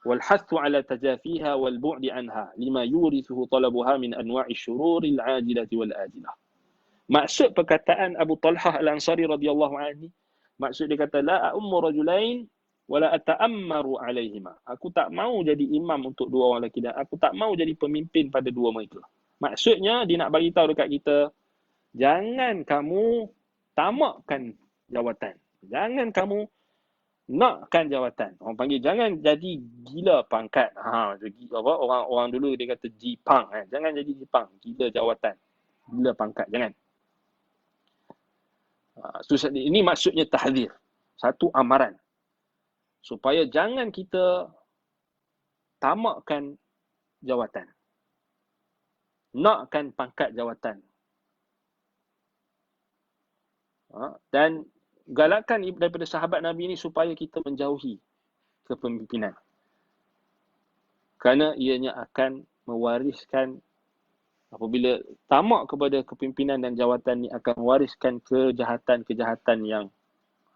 Wal hathu ala tajafiha wal bu'di anha lima yurithuhu talabuha min anwa'i syururil ajilati wal ajilah. Maksud perkataan Abu Talhah Al-Ansari radhiyallahu anhu, maksud dia kata la a'ummu rajulain wala ata'ammaru alaihima. Aku tak mau jadi imam untuk dua orang lelaki dan aku tak mau jadi pemimpin pada dua mereka. Maksudnya dia nak bagi tahu dekat kita, jangan kamu tamakkan jawatan. Jangan kamu nakkan jawatan. Orang panggil jangan jadi gila pangkat. Orang dulu dia kata jipang kan. Jangan jadi jipang, gila jawatan. Gila pangkat, jangan. Ini maksudnya tahzir. Satu amaran. Supaya jangan kita tamakkan jawatan. Nakkan pangkat jawatan. Dan galakan daripada sahabat Nabi ini supaya kita menjauhi kepemimpinan. Kerana ianya akan mewariskan, apabila tamak kepada kepimpinan dan jawatan ini akan mewariskan kejahatan-kejahatan yang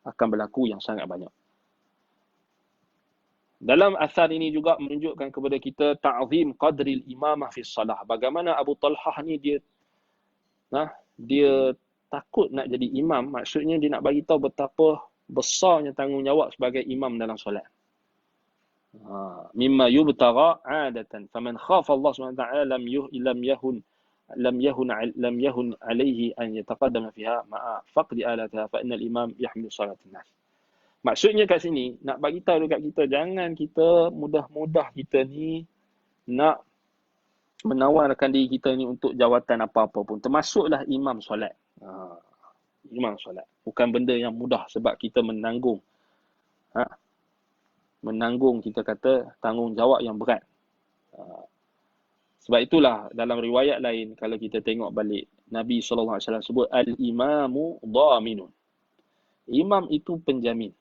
akan berlaku yang sangat banyak. Dalam asar ini juga menunjukkan kepada kita ta'zim qadril imamah fi salah. Bagaimana Abu Talhah ni dia takut nak jadi imam, maksudnya dia nak bagi tahu betapa besarnya tanggungjawab sebagai imam dalam solat. Mimma yubtagha 'adatan faman khafa Allah Subhanahu wa ta'ala lam yahun alaihi an yataqaddama fiha ma'a faqdi alatiha fa innal imam yahmilu salatin nas. Maksudnya kat sini, nak bagi tahu dekat kita, jangan kita mudah-mudah kita ni nak menawarkan diri kita ni untuk jawatan apa-apa pun. Termasuklah imam solat. Imam solat. Bukan benda yang mudah sebab kita menanggung. Menanggung, kita kata, tanggungjawab yang berat. Sebab itulah dalam riwayat lain, kalau kita tengok balik, Nabi SAW sebut, Al-imamu dhaminun. Imam itu penjamin.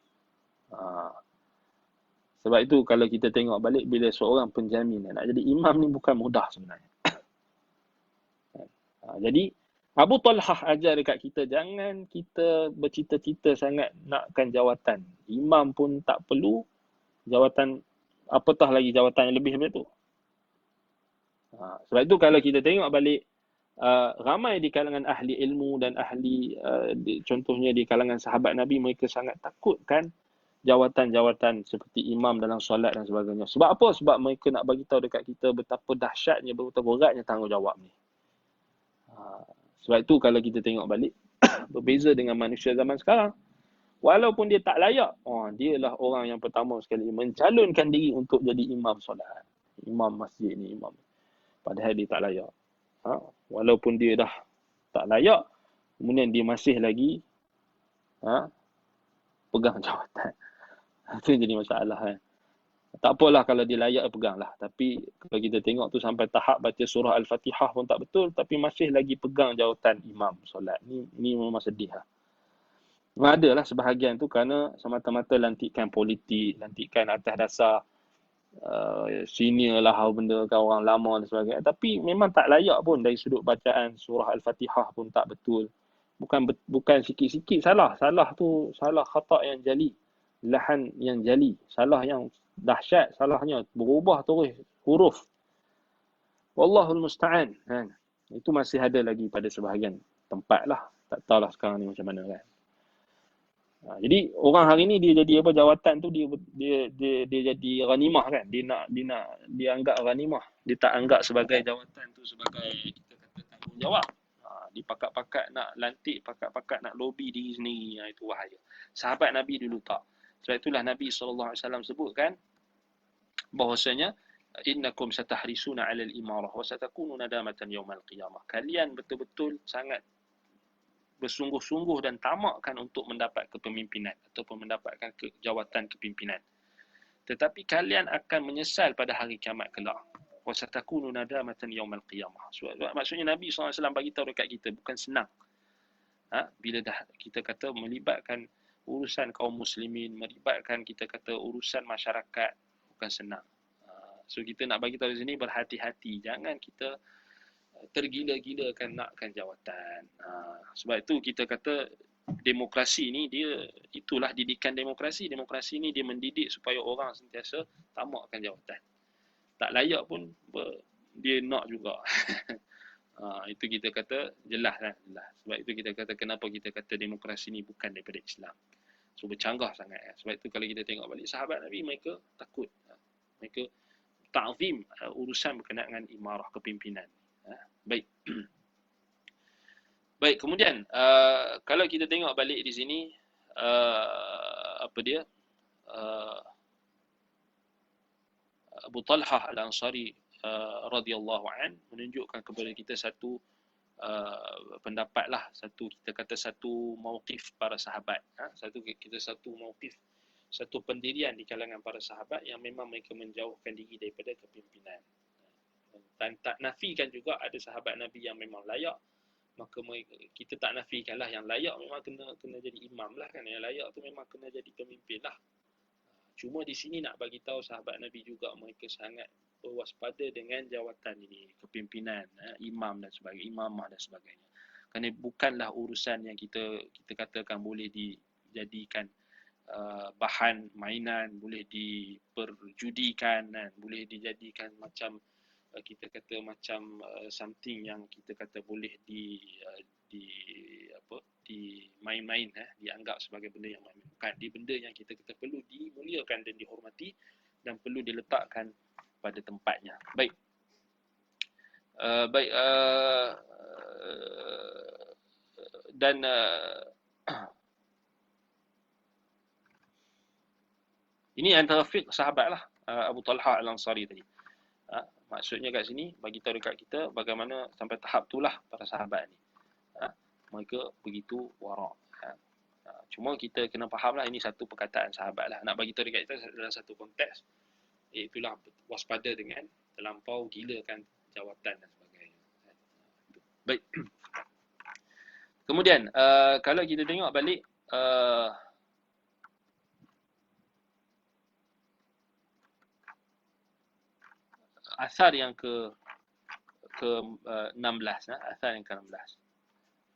Sebab itu kalau kita tengok balik, bila seorang penjamin nak jadi imam ni bukan mudah sebenarnya. Jadi Abu Talhah ajar dekat kita, jangan kita bercita-cita sangat nakkan jawatan. Imam pun tak perlu, jawatan apatah lagi jawatan yang lebih daripada tu. Sebab itu kalau kita tengok balik, ramai di kalangan ahli ilmu dan ahli, contohnya di kalangan sahabat Nabi, mereka sangat takutkan jawatan-jawatan seperti imam dalam solat dan sebagainya. Sebab apa? Sebab mereka nak bagi tahu dekat kita betapa dahsyatnya, betapa beratnya tanggungjawab ni. Sebab itu kalau kita tengok balik, berbeza dengan manusia zaman sekarang. Walaupun dia tak layak, dialah orang yang pertama sekali mencalonkan diri untuk jadi imam solat. Imam masjid ni, imam. Padahal dia tak layak. Walaupun dia dah tak layak, kemudian dia masih lagi pegang jawatan. Itu jadi masalah. Tak apalah kalau dia layak, peganglah. Tapi kalau kita tengok tu sampai tahap baca surah Al-Fatihah pun tak betul, tapi masih lagi pegang jawatan imam solat. Ni memang sedih lah. Adalah sebahagian tu kerana semata-mata lantikan politik, lantikan atas dasar senior lah benda kan, orang lama dan sebagainya. Tapi memang tak layak pun dari sudut bacaan surah Al-Fatihah pun tak betul. Bukan sikit-sikit salah. Salah tu salah khata' yang jali. Lahan yang jali. Salah yang dahsyat. Salahnya berubah terus huruf. Wallahul musta'an. Itu masih ada lagi pada sebahagian tempat lah. Tak tahulah sekarang ni macam mana kan. Jadi orang hari ni dia jadi apa, jawatan tu dia jadi ghanimah kan. Dia anggap ghanimah. Dia tak anggap sebagai jawatan tu sebagai, kita kata, tanggungjawab. Dipakat-pakat nak lantik, pakat-pakat nak lobby diri sendiri. Itu bahaya. Sahabat Nabi dulu tak. Sebab itulah Nabi SAW sebutkan bahawasanya, innakum satahrisuna 'alal imarah wa satakunu nadamatan yaumal qiyamah. Kalian betul-betul sangat bersungguh-sungguh dan tamakkan untuk mendapat kepemimpinan ataupun mendapatkan jawatan kepimpinan. Tetapi kalian akan menyesal pada hari kiamat kelak. Wa satakunu nadamatan yaumal qiyamah. Maksudnya Nabi SAW bagi tahu dekat kita, bukan senang. Bila dah kita kata melibatkan urusan kaum muslimin, melibatkan kita kata urusan masyarakat, bukan senang. So kita nak bagi tahu di sini, berhati-hati, jangan kita tergila-gilakan nakkan jawatan. Sebab itu kita kata demokrasi ni, itulah didikan demokrasi. Demokrasi ni dia mendidik supaya orang sentiasa tamakkan jawatan. Tak layak pun dia nak juga. Itu kita kata jelas kan. Sebab itu kita kata kenapa kita kata demokrasi ni bukan daripada Islam. So bercanggah sangat. Sebab itu kalau kita tengok balik sahabat Nabi, mereka takut. Mereka ta'zim urusan berkenaan dengan imarah, kepimpinan. Baik. Baik, kemudian kalau kita tengok balik di sini, Abu Talhah Al-Ansari radhiyallahu an menunjukkan kepada kita satu pendapat lah, kita kata satu mauqif para sahabat. Satu mauqif, satu pendirian di kalangan para sahabat yang memang mereka menjauhkan diri daripada kepimpinan. Dan tak nafikan juga ada sahabat Nabi yang memang layak, maka kita tak nafikanlah yang layak memang kena jadi imam lah kan. Yang layak tu memang kena jadi pemimpin lah. Cuma di sini nak bagi tahu sahabat Nabi juga mereka sangat berwaspada dengan jawatan ini, kepimpinan, imam dan sebagainya, imamah dan sebagainya. Kerana bukanlah urusan yang kita katakan boleh dijadikan bahan mainan, boleh diperjudikan, boleh dijadikan macam kita kata macam something yang kita kata boleh dimain-main, dianggap sebagai benda yang main. Bukan, di benda yang kita kata perlu dimuliakan dan dihormati dan perlu diletakkan pada tempatnya. Baik. Dan Ini antara fiqh sahabat lah, Abu Talha Al-Ansari tadi. Maksudnya kat sini, bagi tahu dekat kita bagaimana sampai tahap itulah para sahabat ni. Mereka begitu warak. Cuma kita kena faham lah, ini satu perkataan sahabat lah. Nak bagi tahu dekat kita dalam satu konteks, itulah waspada dengan terlampau gilakan jawatan dan sebagainya. Baik. Kemudian, kalau kita tengok balik, asar yang ke-16, asar yang ke-16.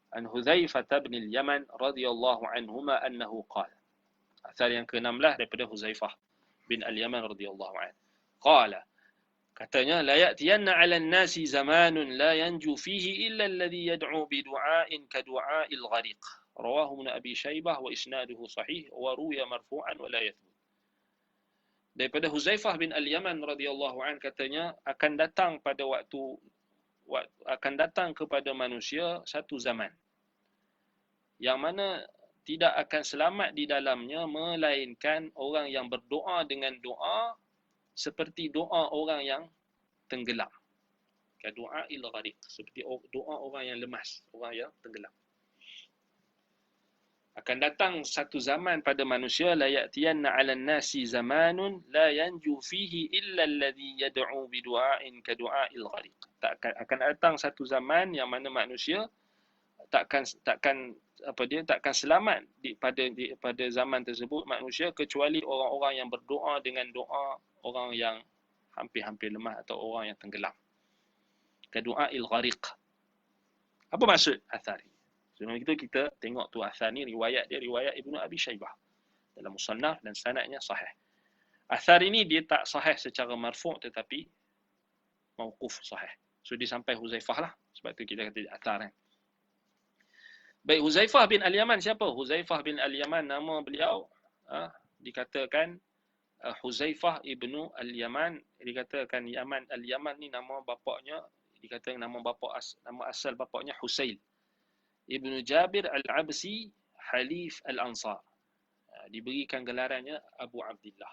An Huzaifah bin al-Yaman radhiyallahu anhuma annahu qala. Asar yang ke-16 daripada Huzaifah bin al-Yaman radhiyallahu anhu. Qala, katanya, la ya'tiyanna 'ala an-nasi zamanun la yanju fihi illa alladhi yad'u bi du'ain ka du'ail ghariq. Rawahu Ibn Abi Shaybah wa isnaduhu sahih wa ruya marfu'an wa la yathbut. Daripada Huzaifah bin al-Yaman radhiyallahu anhu katanya, akan datang kepada manusia satu zaman yang mana tidak akan selamat di dalamnya melainkan orang yang berdoa dengan doa seperti doa orang yang tenggelam. Doa il-ghariq, seperti doa orang yang lemas, orang yang tenggelam. Akan datang satu zaman pada manusia, la ya'tiyanna 'alan nasi zamanun la yanju fihi illa alladhi yad'u bi du'ain ka du'ail ghariq. Akan datang satu zaman yang mana manusia takkan selamat pada zaman tersebut manusia kecuali orang-orang yang berdoa dengan doa orang yang hampir-hampir lemah atau orang yang tenggelam. Ka du'ail ghariq. Apa maksud athar ini? Sebelum itu kita tengok tu asar ni, riwayat Ibnu Abi Shaybah dalam Musannaf dan sanadnya sahih. Asar ini dia tak sahih secara marfu' tetapi mauquf sahih. So dia sampai Huzaifah lah. Sebab tu kita kata asar kan. Baik, Huzaifah bin Al-Yaman siapa? Huzaifah bin Al-Yaman, nama beliau dikatakan Huzaifah ibnu Al-Yaman. Dikatakan Yaman, Al-Yaman ni nama bapaknya, dikatakan nama asal bapaknya Husail Ibnu Jabir Al-Absi Halif Al-Ansar. Diberikan gelarannya Abu Abdillah.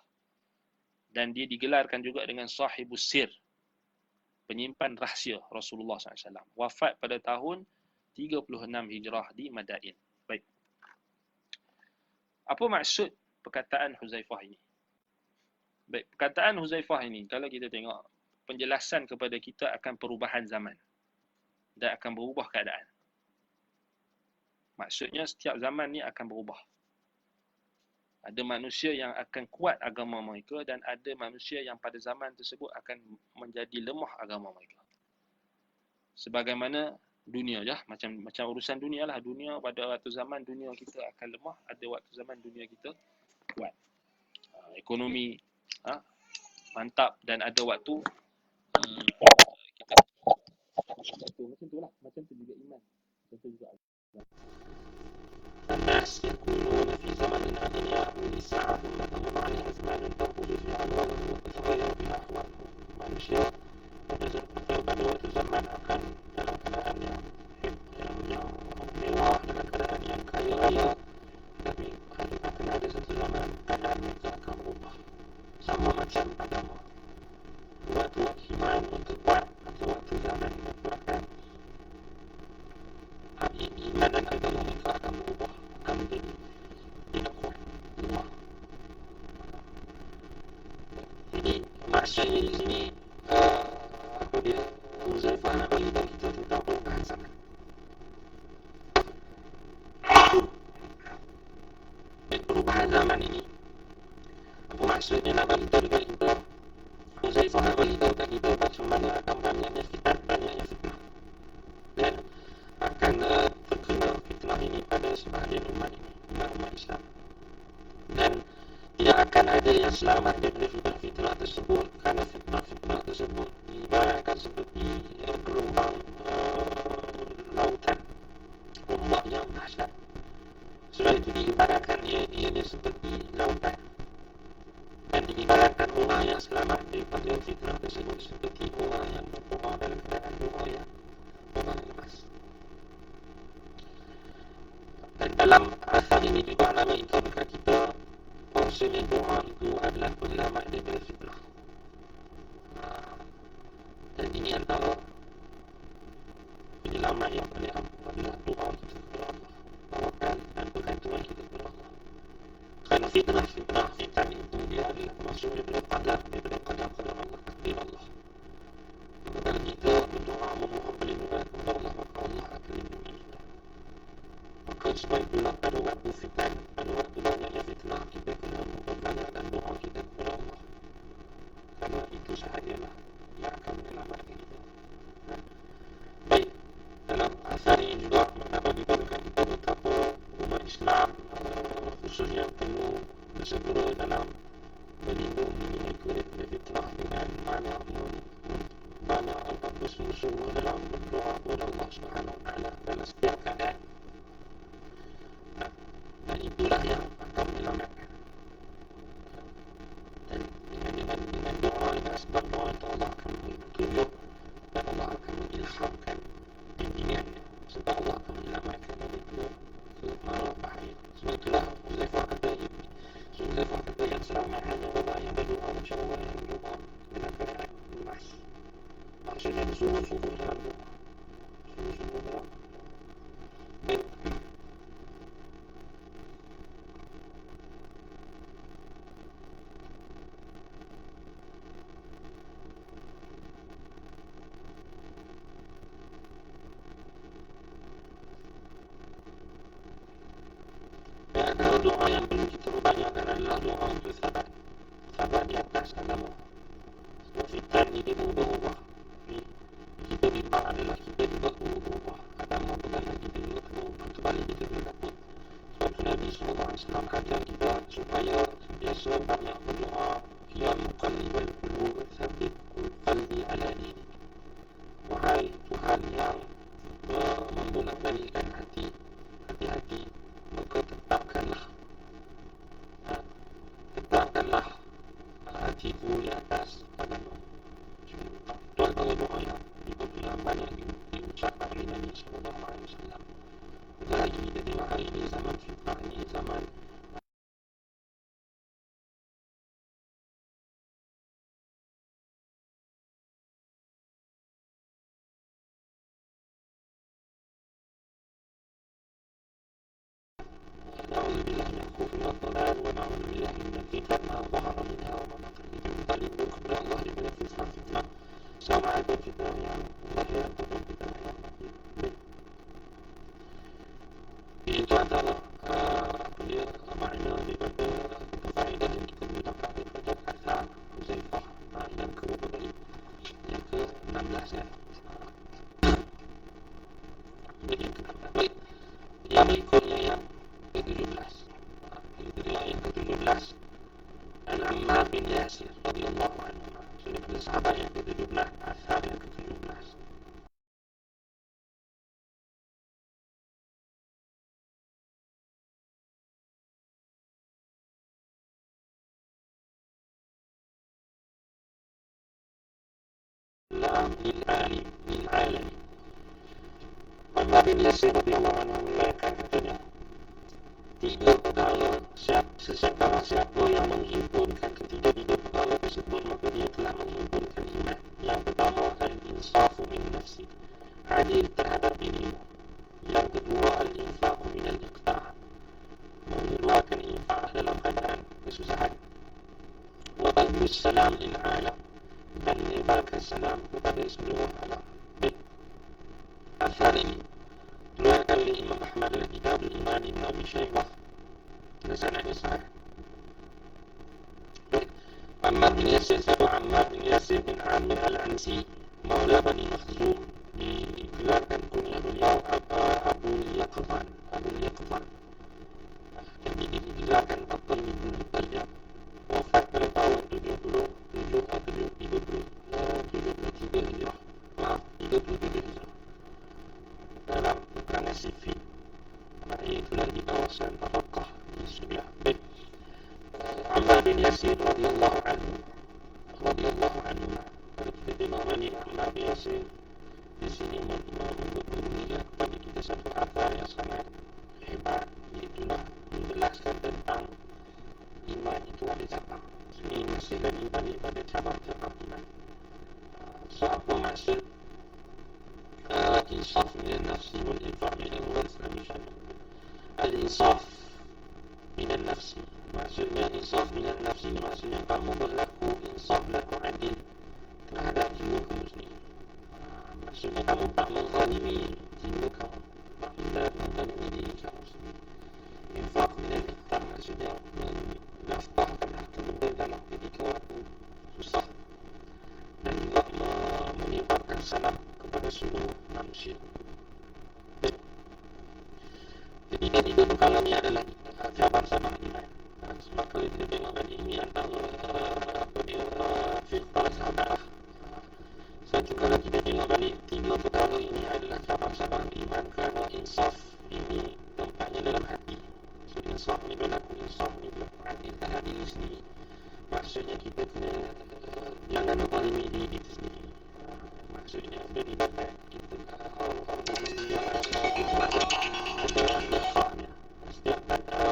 Dan dia digelarkan juga dengan Sahibus Sir, penyimpan rahsia Rasulullah SAW. Wafat pada tahun 36 Hijrah di Madain. Baik. Apa maksud perkataan Huzaifah ini? Baik, perkataan Huzaifah ini, kalau kita tengok, penjelasan kepada kita akan perubahan zaman dan akan berubah keadaan. Maksudnya setiap zaman ni akan berubah. Ada manusia yang akan kuat agama mereka dan ada manusia yang pada zaman tersebut akan menjadi lemah agama mereka. Sebagaimana dunia je, macam urusan dunia lah. Dunia pada waktu zaman dunia kita akan lemah, ada waktu zaman dunia kita kuat. Ekonomi mantap dan ada waktu kita macam tu lah. Macam tu juga iman. Macam tu juga الناس يكونون في زمن أغنياء ولساعة ثم تمر عليها أزمان تطول فيها ألوانهم وتتغير فيها أحوالهم. Manusia pada waktu zaman akan dalam keadaan yang mewah, dalam keadaan yang kaya raya, tapi akan ada satu zaman keadaan mereka akan berubah. Sama macam agama. Waktu iman untuk kuat atau waktu zaman itu akan iman dan agama mereka akan berubah, akan menjadi tidak kuat, lemah. Jadi maksudnya di sini apa dia, Huzaifah nak bagi tahu kita tentang perubahan zaman. Perubahan zaman ini apa maksudnya nak bagi tahu dekat kita? Huzaifah nak bagi tahu dekat kita macam mana akan banyaknya fitnah dan akan terkena fitnah ini pada sebahagian umat ini, umat Islam, dan tidak akan ada yang selamat daripada fitnah tersebut, kerana fitnah tersebut diibaratkan seperti gelombang lautan ombak yang dahsyat. Sebab itu diibaratkan dia seperti lautan, dan diibaratkan orang yang selamat daripada fitnah tersebut seperti orang yang berdoa dalam keadaan doa yang orang lemas. Dan dalam asal ini juga Nabi itu dekat kita bahawasanya doa itu adalah penyelamat daripada fitnah. Dan ini antara penyelamat yang paling ampuh adalah doa kita kepada Allah, tawakal dan pergantungan kita kepada Allah. Kerana fitnah itu dia adalah termasuk daripada qadar Allah, takdir Allah. Maka kalau kita berdoa memohon perlindungan kepada Allah, maka Allah akan lindungi kita. Maka sebab itulah pada waktu banyaknya fitnah, kita kena memperbanyakkan doa kita kepada Allah, kerana itu sahajalah yang akan menyelamatkan kita. Baik, dalam asal ini juga mengabarkan kita betapa umat Islam khususnya perlu bersegera dalam melindungi mereka daripada fitnah dengan banyak bersungguh-sungguh dalam berdoa kepada Allah Subhanahu Wa Taala dalam setiap keadaan. Dan itulah yang akan menyelamatkan. Dan dengan doa, dengan sebab doa itu Allah akan menunjuk dan Allah akan mengilhamkan bimbingannya, sebab Allah akan menyelamatkan dari dua mara bahaya. Sebab itulah Huzaifah kata yang selamat hanya orang yang berdoa macam orang yang berdoa dalam keadaan lemas. Maksudnya bersungguh-sungguh dalam doa, sungguh-sungguh dalam baik. Kalau doa yang perlu kita perbanyakkan adalah doa untuk sabar di atas agama. Sebab fitan ini berubah-ubah. Kita bimbang adalah kita juga berubah-ubah. Agama berubah, kita juga berubah. Kembali kita kena dapat. Sebab itu Nabi SAW ajar kita supaya biasa banyak berdoa, ya muqallibal qulub tsabbit qalbi ala dinik. Wahai Tuhan yang membolak-balikkan hati, maka tetapkanlah hatiku di atas agama. Itu adalah doa yang diperlukan banyak diucapkan oleh Nabi SAW. Lagi jadi hari ini zaman fitnah, ini zaman na'udzubillah min al-kufri wal dhalal wa na'udzubillah min al-fitan ma dhahara minha wa ma batan. Kita minta lindung kepada Allah daripada fitnah sama ada fitnah yang lahir ataupun fitnah yang batin. Itu antara makna daripada faedah yang kita boleh dapat daripada asal Huzaifah yang ke-berapa kali? Yang ke-16 ya. Jadi yang ke-16. Baik. Yang berikutnya yang ke-17. Yang ke-17 Al-Ammar bin Yasir radhiyallahu anhu. So daripada sahabat yang ke-17, asal yang ke-17. Lil'alim. Ammar bin Yasir radhiyallahu anhu mengatakan katanya, tiga perkara siapa yang menghimpunkan ketiga-tiga perkara tersebut, maka dia telah menghimpunkan iman. Yang pertama, al-insafu min nafsi, adil terhadap dirimu. Yang kedua, al-infaqu min al-iqta', mengeluarkan infak dalam keadaan kesusahan. Wa badlus salam lil'alam, dan menyebarkan salam kepada seluruh alam. Asal ini diriwayatkan oleh Imam Ahmad dalam kitab Al-Iman Ibn Abi Shaybah dan sanadnya sahih. Ammar bin Yasir, Ammar bin Yasir bin Amir Al-Ansi, Maula Bani Makhzum, digelarkan kunyah beliau Abu Yaqzan. Jadi digelarkan Abu Yaqzan. Wafat pada tahun 33 Hijrah. Maaf, 37 Hijrah. Dalam peperangan Siffin, itulah di kawasan Raqqa di Suriah. Baik. Ammar bin Yasir radhiyallahu anhu. Kalau kita tengok balik Ammar bin Yasir, di sini memberikan kepada kita satu athar yang sangat hebat, iaitulah menjelaskan tentang iman itu ada cabang. Ini masih lagi pada cabang-cabang iman. So apa maksud insaf min nafsi wal infaq min al-ghaz Nabi SAW? Al-insaf min nafsi, maksudnya insaf min nafsi ini maksudnya kamu berlaku insaf, berlaku adil terhadap jiwa kamu sendiri. Maksudnya kamu tak menzalimi jiwa kamu, tak menzalimi diri kamu sendiri. Infak min al-iftar maksudnya menafkahkan harta benda dalam ketika waktu susah, dan juga menyebarkan salam kepada seluruh manusia. Jadi dari dua perkara ini adalah cabang-cabang iman. Sebab kalau kita tengokkan ini antara fiqh sahabat. So kalau kita tengok balik tiga perkara ini adalah cabang-cabang iman, kerana insaf ini tempatnya dalam hati. So insaf ni berlaku, insaf ni berlaku adil terhadap diri sendiri. Maksudnya kita kena jangan menzalimi diri kita sendiri. Maksudnya beribadat kita ada haknya. Setiap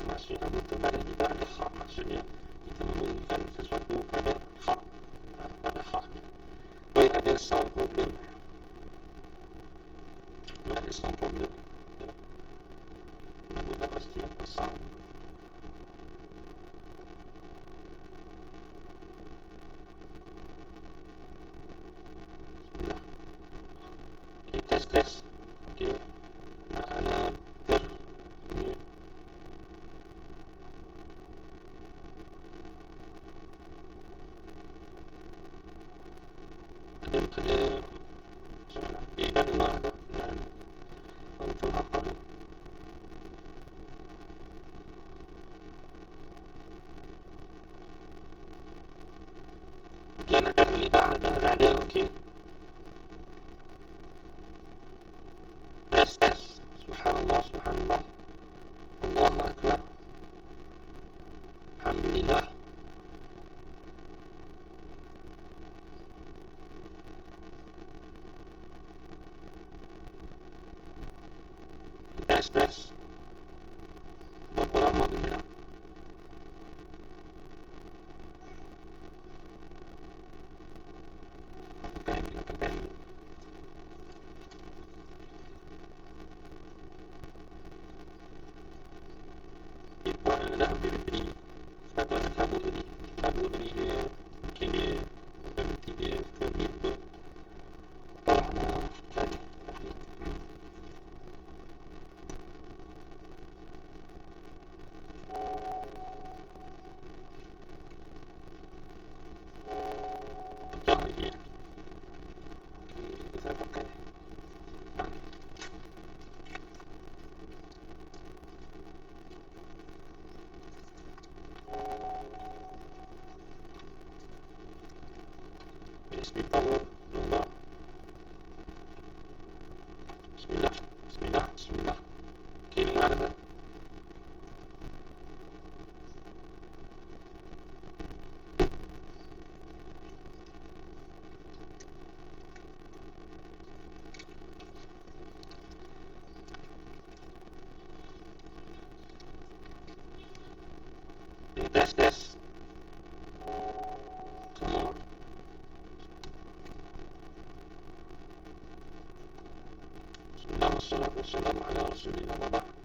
maksudnya beribadat kita ada hak. Maksudnya kita memberikan sesuatu pada hak, pada haknya. Boleh ada sound problem, boleh ada sound problem. Kita pasti ada sound. Tes. Okey. Nak ini. Ada soalan. Dan untuk apa ni? Okey, nak lihat ada okey. Tes. Subhanallah, subhanallah. Allahu akbar. Alhamdulillah. Tes. Berapa lama bila? Pakai. Ibu dah beri satu anak cabut tadi dia, mungkin dia berhenti dia terlibat tadi. Pecah lagi. Kita pakai. Speed power nombor. Bismillah. Okey, dengar apa? Tes. Semua. Bismillah, wassalatu wassalamu ala rasulillah wa ba'd.